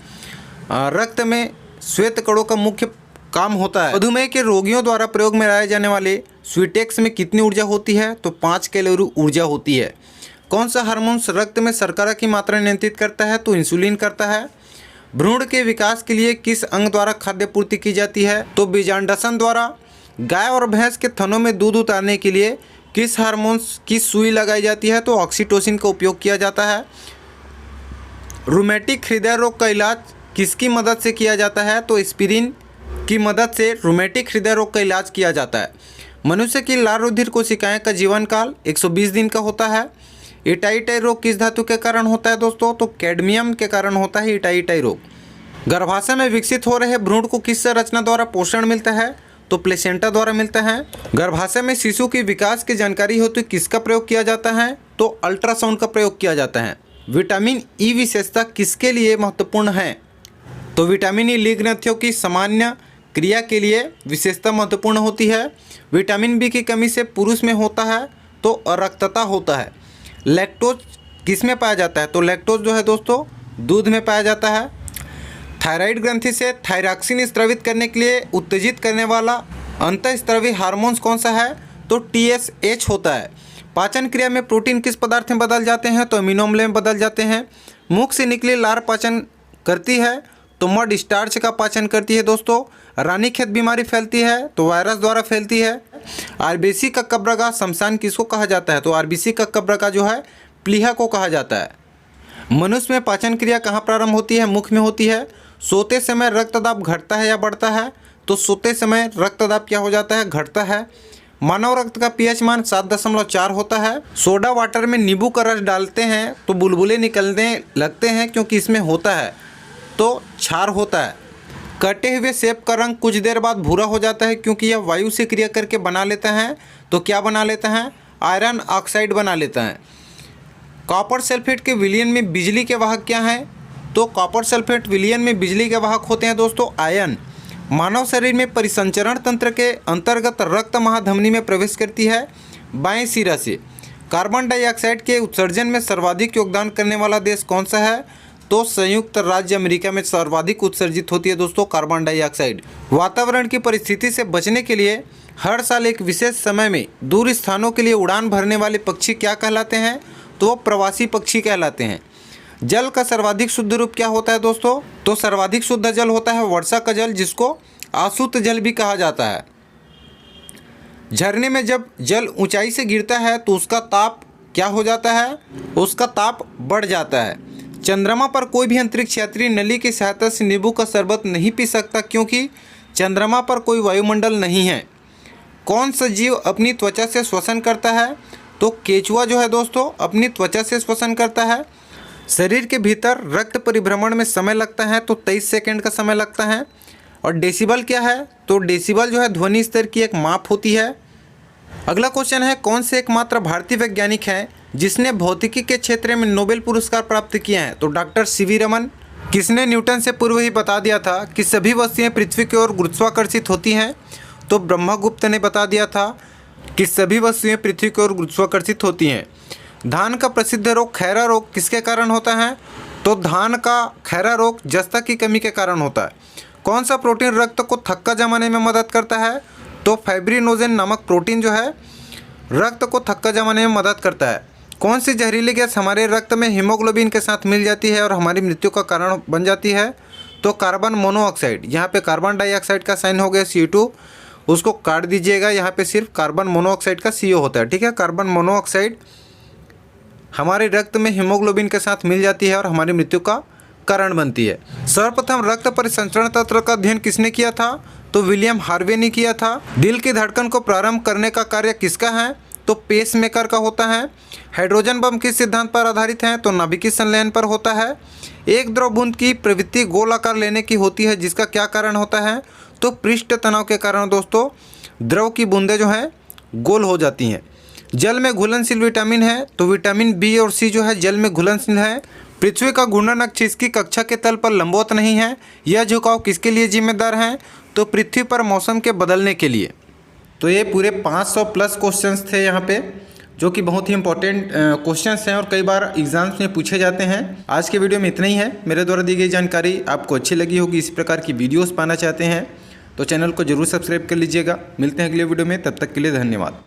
रक्त में श्वेत कणों का मुख्य काम होता है। मधुमेह के रोगियों द्वारा प्रयोग में लाए जाने वाले स्वीटेक्स में कितनी ऊर्जा होती है? तो 5 कैलोरी ऊर्जा होती है। कौन सा हार्मोन्स रक्त में शर्करा की मात्रा नियंत्रित करता है? तो इंसुलिन करता है। भ्रूण के विकास के लिए किस अंग द्वारा खाद्य पूर्ति की जाती है? तो बीजांडसन द्वारा। गाय और भैंस के थनों में दूध उतारने के लिए किस हार्मोन्स की सुई लगाई जाती है? तो ऑक्सीटोसिन का उपयोग किया जाता है। रूमेटिक हृदय रोग का इलाज किसकी मदद से किया जाता है? तो एस्पिरिन की मदद से रूमेटिक हृदय रोग का इलाज किया जाता है। मनुष्य की लाल रुधिर कोशिकाएं का जीवन काल 120 दिन का होता है। इटाई रोग किस धातु के कारण होता है दोस्तों? तो कैडमियम के कारण होता है इटाई रोग। गर्भाशय में विकसित हो रहे भ्रूण को किस संरचना द्वारा पोषण मिलता है? तो प्लेसेंटा द्वारा मिलता है। गर्भाशय में शिशु के विकास की जानकारी हेतु किसका प्रयोग किया जाता है? तो अल्ट्रासाउंड का प्रयोग किया जाता है। विटामिन ई विशेषता किसके लिए महत्वपूर्ण है? तो विटामिन ई लीग ग्रंथियों की सामान्य क्रिया के लिए विशेषता महत्वपूर्ण होती है। विटामिन बी की कमी से पुरुष में होता है तो अरक्तता होता है। लैक्टोज किस में पाया जाता है? तो लैक्टोज जो है दोस्तों दूध में पाया जाता है। थायराइड ग्रंथि से थायरॉक्सिन स्रावित करने के लिए उत्तेजित करने वाला अंतःस्रावी हार्मोन्स कौन सा है? तो TSH होता है। पाचन क्रिया में प्रोटीन किस पदार्थ में बदल जाते हैं? तो अमीनो अम्ल में बदल जाते हैं। मुख से निकली लार पाचन करती है तो मड स्टार्च का पाचन करती है दोस्तों। रानीखेत बीमारी फैलती है तो वायरस द्वारा फैलती है। आरबीसी का कब्रगाह शमशान किसको कहा जाता है? तो आरबीसी का कब्रगाह जो है प्लीहा को कहा जाता है। मनुष्य में पाचन क्रिया कहाँ प्रारंभ होती है? मुख में होती है। सोते समय रक्तदाब घटता है या बढ़ता है? तो सोते समय रक्तदाब क्या हो जाता है? घटता है। मानव रक्त का पीएच मान 7.4 होता है। सोडा वाटर में नींबू का रस डालते हैं तो बुलबुले निकलने लगते हैं क्योंकि इसमें होता है तो क्षार होता है। कटे हुए सेब का रंग कुछ देर बाद भूरा हो जाता है क्योंकि यह वायु से क्रिया करके बना लेता है तो क्या बना लेता है? आयरन ऑक्साइड बना लेता है। कॉपर सल्फेट के विलयन में बिजली के वाहक क्या हैं? तो कॉपर सल्फेट विलयन में बिजली के वाहक होते हैं दोस्तों आयन। मानव शरीर में परिसंचरण तंत्र के अंतर्गत रक्त महाधमनी में प्रवेश करती है बाएं सिरा से। कार्बन डाइऑक्साइड के उत्सर्जन में सर्वाधिक योगदान करने वाला देश कौन सा है? तो संयुक्त राज्य अमेरिका में सर्वाधिक उत्सर्जित होती है दोस्तों कार्बन डाइऑक्साइड। वातावरण की परिस्थिति से बचने के लिए हर साल एक विशेष समय में दूर स्थानों के लिए उड़ान भरने वाले पक्षी क्या कहलाते हैं? तो वो प्रवासी पक्षी कहलाते हैं। जल का सर्वाधिक शुद्ध रूप क्या होता है दोस्तों? तो सर्वाधिक शुद्ध जल होता है वर्षा का जल, जिसको आशुद्ध जल भी कहा जाता है। झरने में जब जल ऊंचाई से गिरता है तो उसका ताप क्या हो जाता है? उसका ताप बढ़ जाता है। चंद्रमा पर कोई भी अंतरिक्ष यात्री नली की सहायता से नींबू का शरबत नहीं पी सकता क्योंकि चंद्रमा पर कोई वायुमंडल नहीं है। कौन सा जीव अपनी त्वचा से श्वसन करता है? तो केचुआ जो है दोस्तों अपनी त्वचा से श्वसन करता है। शरीर के भीतर रक्त परिभ्रमण में समय लगता है तो 23 सेकंड का समय लगता है। और डेसिबल क्या है? तो डेसिबल जो है ध्वनि स्तर की एक माप होती है। अगला क्वेश्चन है, कौन से एकमात्र भारतीय वैज्ञानिक हैं जिसने भौतिकी के क्षेत्र में नोबेल पुरस्कार प्राप्त किया है? तो डॉक्टर सीवी रमन। किसने न्यूटन से पूर्व ही बता दिया था कि सभी वस्तुएं पृथ्वी की ओर गुरुत्वाकर्षित होती हैं? तो ब्रह्मगुप्त ने बता दिया था कि सभी वस्तुएं पृथ्वी की ओर गुरुत्वाकर्षित होती हैं। धान का प्रसिद्ध रोग खैरा रोग किसके कारण होता है? तो धान का खैरा रोग जस्ता की कमी के कारण होता है। कौन सा प्रोटीन रक्त को थक्का जमाने में मदद करता है? तो फाइब्रिनोजेन नामक प्रोटीन जो है रक्त को थक्का जमाने में मदद करता है। कौन सी जहरीली गैस हमारे रक्त में हीमोग्लोबिन के साथ मिल जाती है और हमारी मृत्यु का कारण बन जाती है? तो कार्बन मोनोऑक्साइड। यहाँ पे कार्बन डाइऑक्साइड का साइन हो गया CO2, उसको काट दीजिएगा। यहाँ पे सिर्फ कार्बन मोनोऑक्साइड का CO होता है, ठीक है। कार्बन मोनोऑक्साइड हमारे रक्त में हीमोग्लोबिन के साथ मिल जाती है और हमारी मृत्यु का कारण बनती है। सर्वप्रथम रक्त परिसंचरण तंत्र का अध्ययन किसने किया था? तो विलियम हार्वे ने किया था। दिल की धड़कन को प्रारंभ करने का कार्य किसका है? तो पेसमेकर का होता है। हाइड्रोजन बम किस सिद्धांत पर आधारित है? तो नाभिकीय संलयन पर होता है। एक द्रव बूंद की प्रवृत्ति गोल आकार लेने की होती है, जिसका क्या कारण होता है? तो पृष्ठ तनाव के कारण दोस्तों द्रव की बूंदें जो हैं गोल हो जाती हैं। जल में घुलनशील विटामिन है, तो विटामिन बी और सी जो है जल में घुलनशील है। पृथ्वी का घूर्णन अक्ष इसकी कक्षा के तल पर लंबवत नहीं है। यह झुकाव किसके लिए जिम्मेदार है? तो पृथ्वी पर मौसम के बदलने के लिए। तो ये पूरे 500 प्लस क्वेश्चंस थे यहाँ पे, जो कि बहुत ही इंपॉर्टेंट क्वेश्चंस हैं और कई बार एग्जाम्स में पूछे जाते हैं। आज के वीडियो में इतना ही है। मेरे द्वारा दी गई जानकारी आपको अच्छी लगी होगी। इस प्रकार की वीडियोस पाना चाहते हैं तो चैनल को जरूर सब्सक्राइब कर लीजिएगा। मिलते हैं अगले वीडियो में, तब तक के लिए धन्यवाद।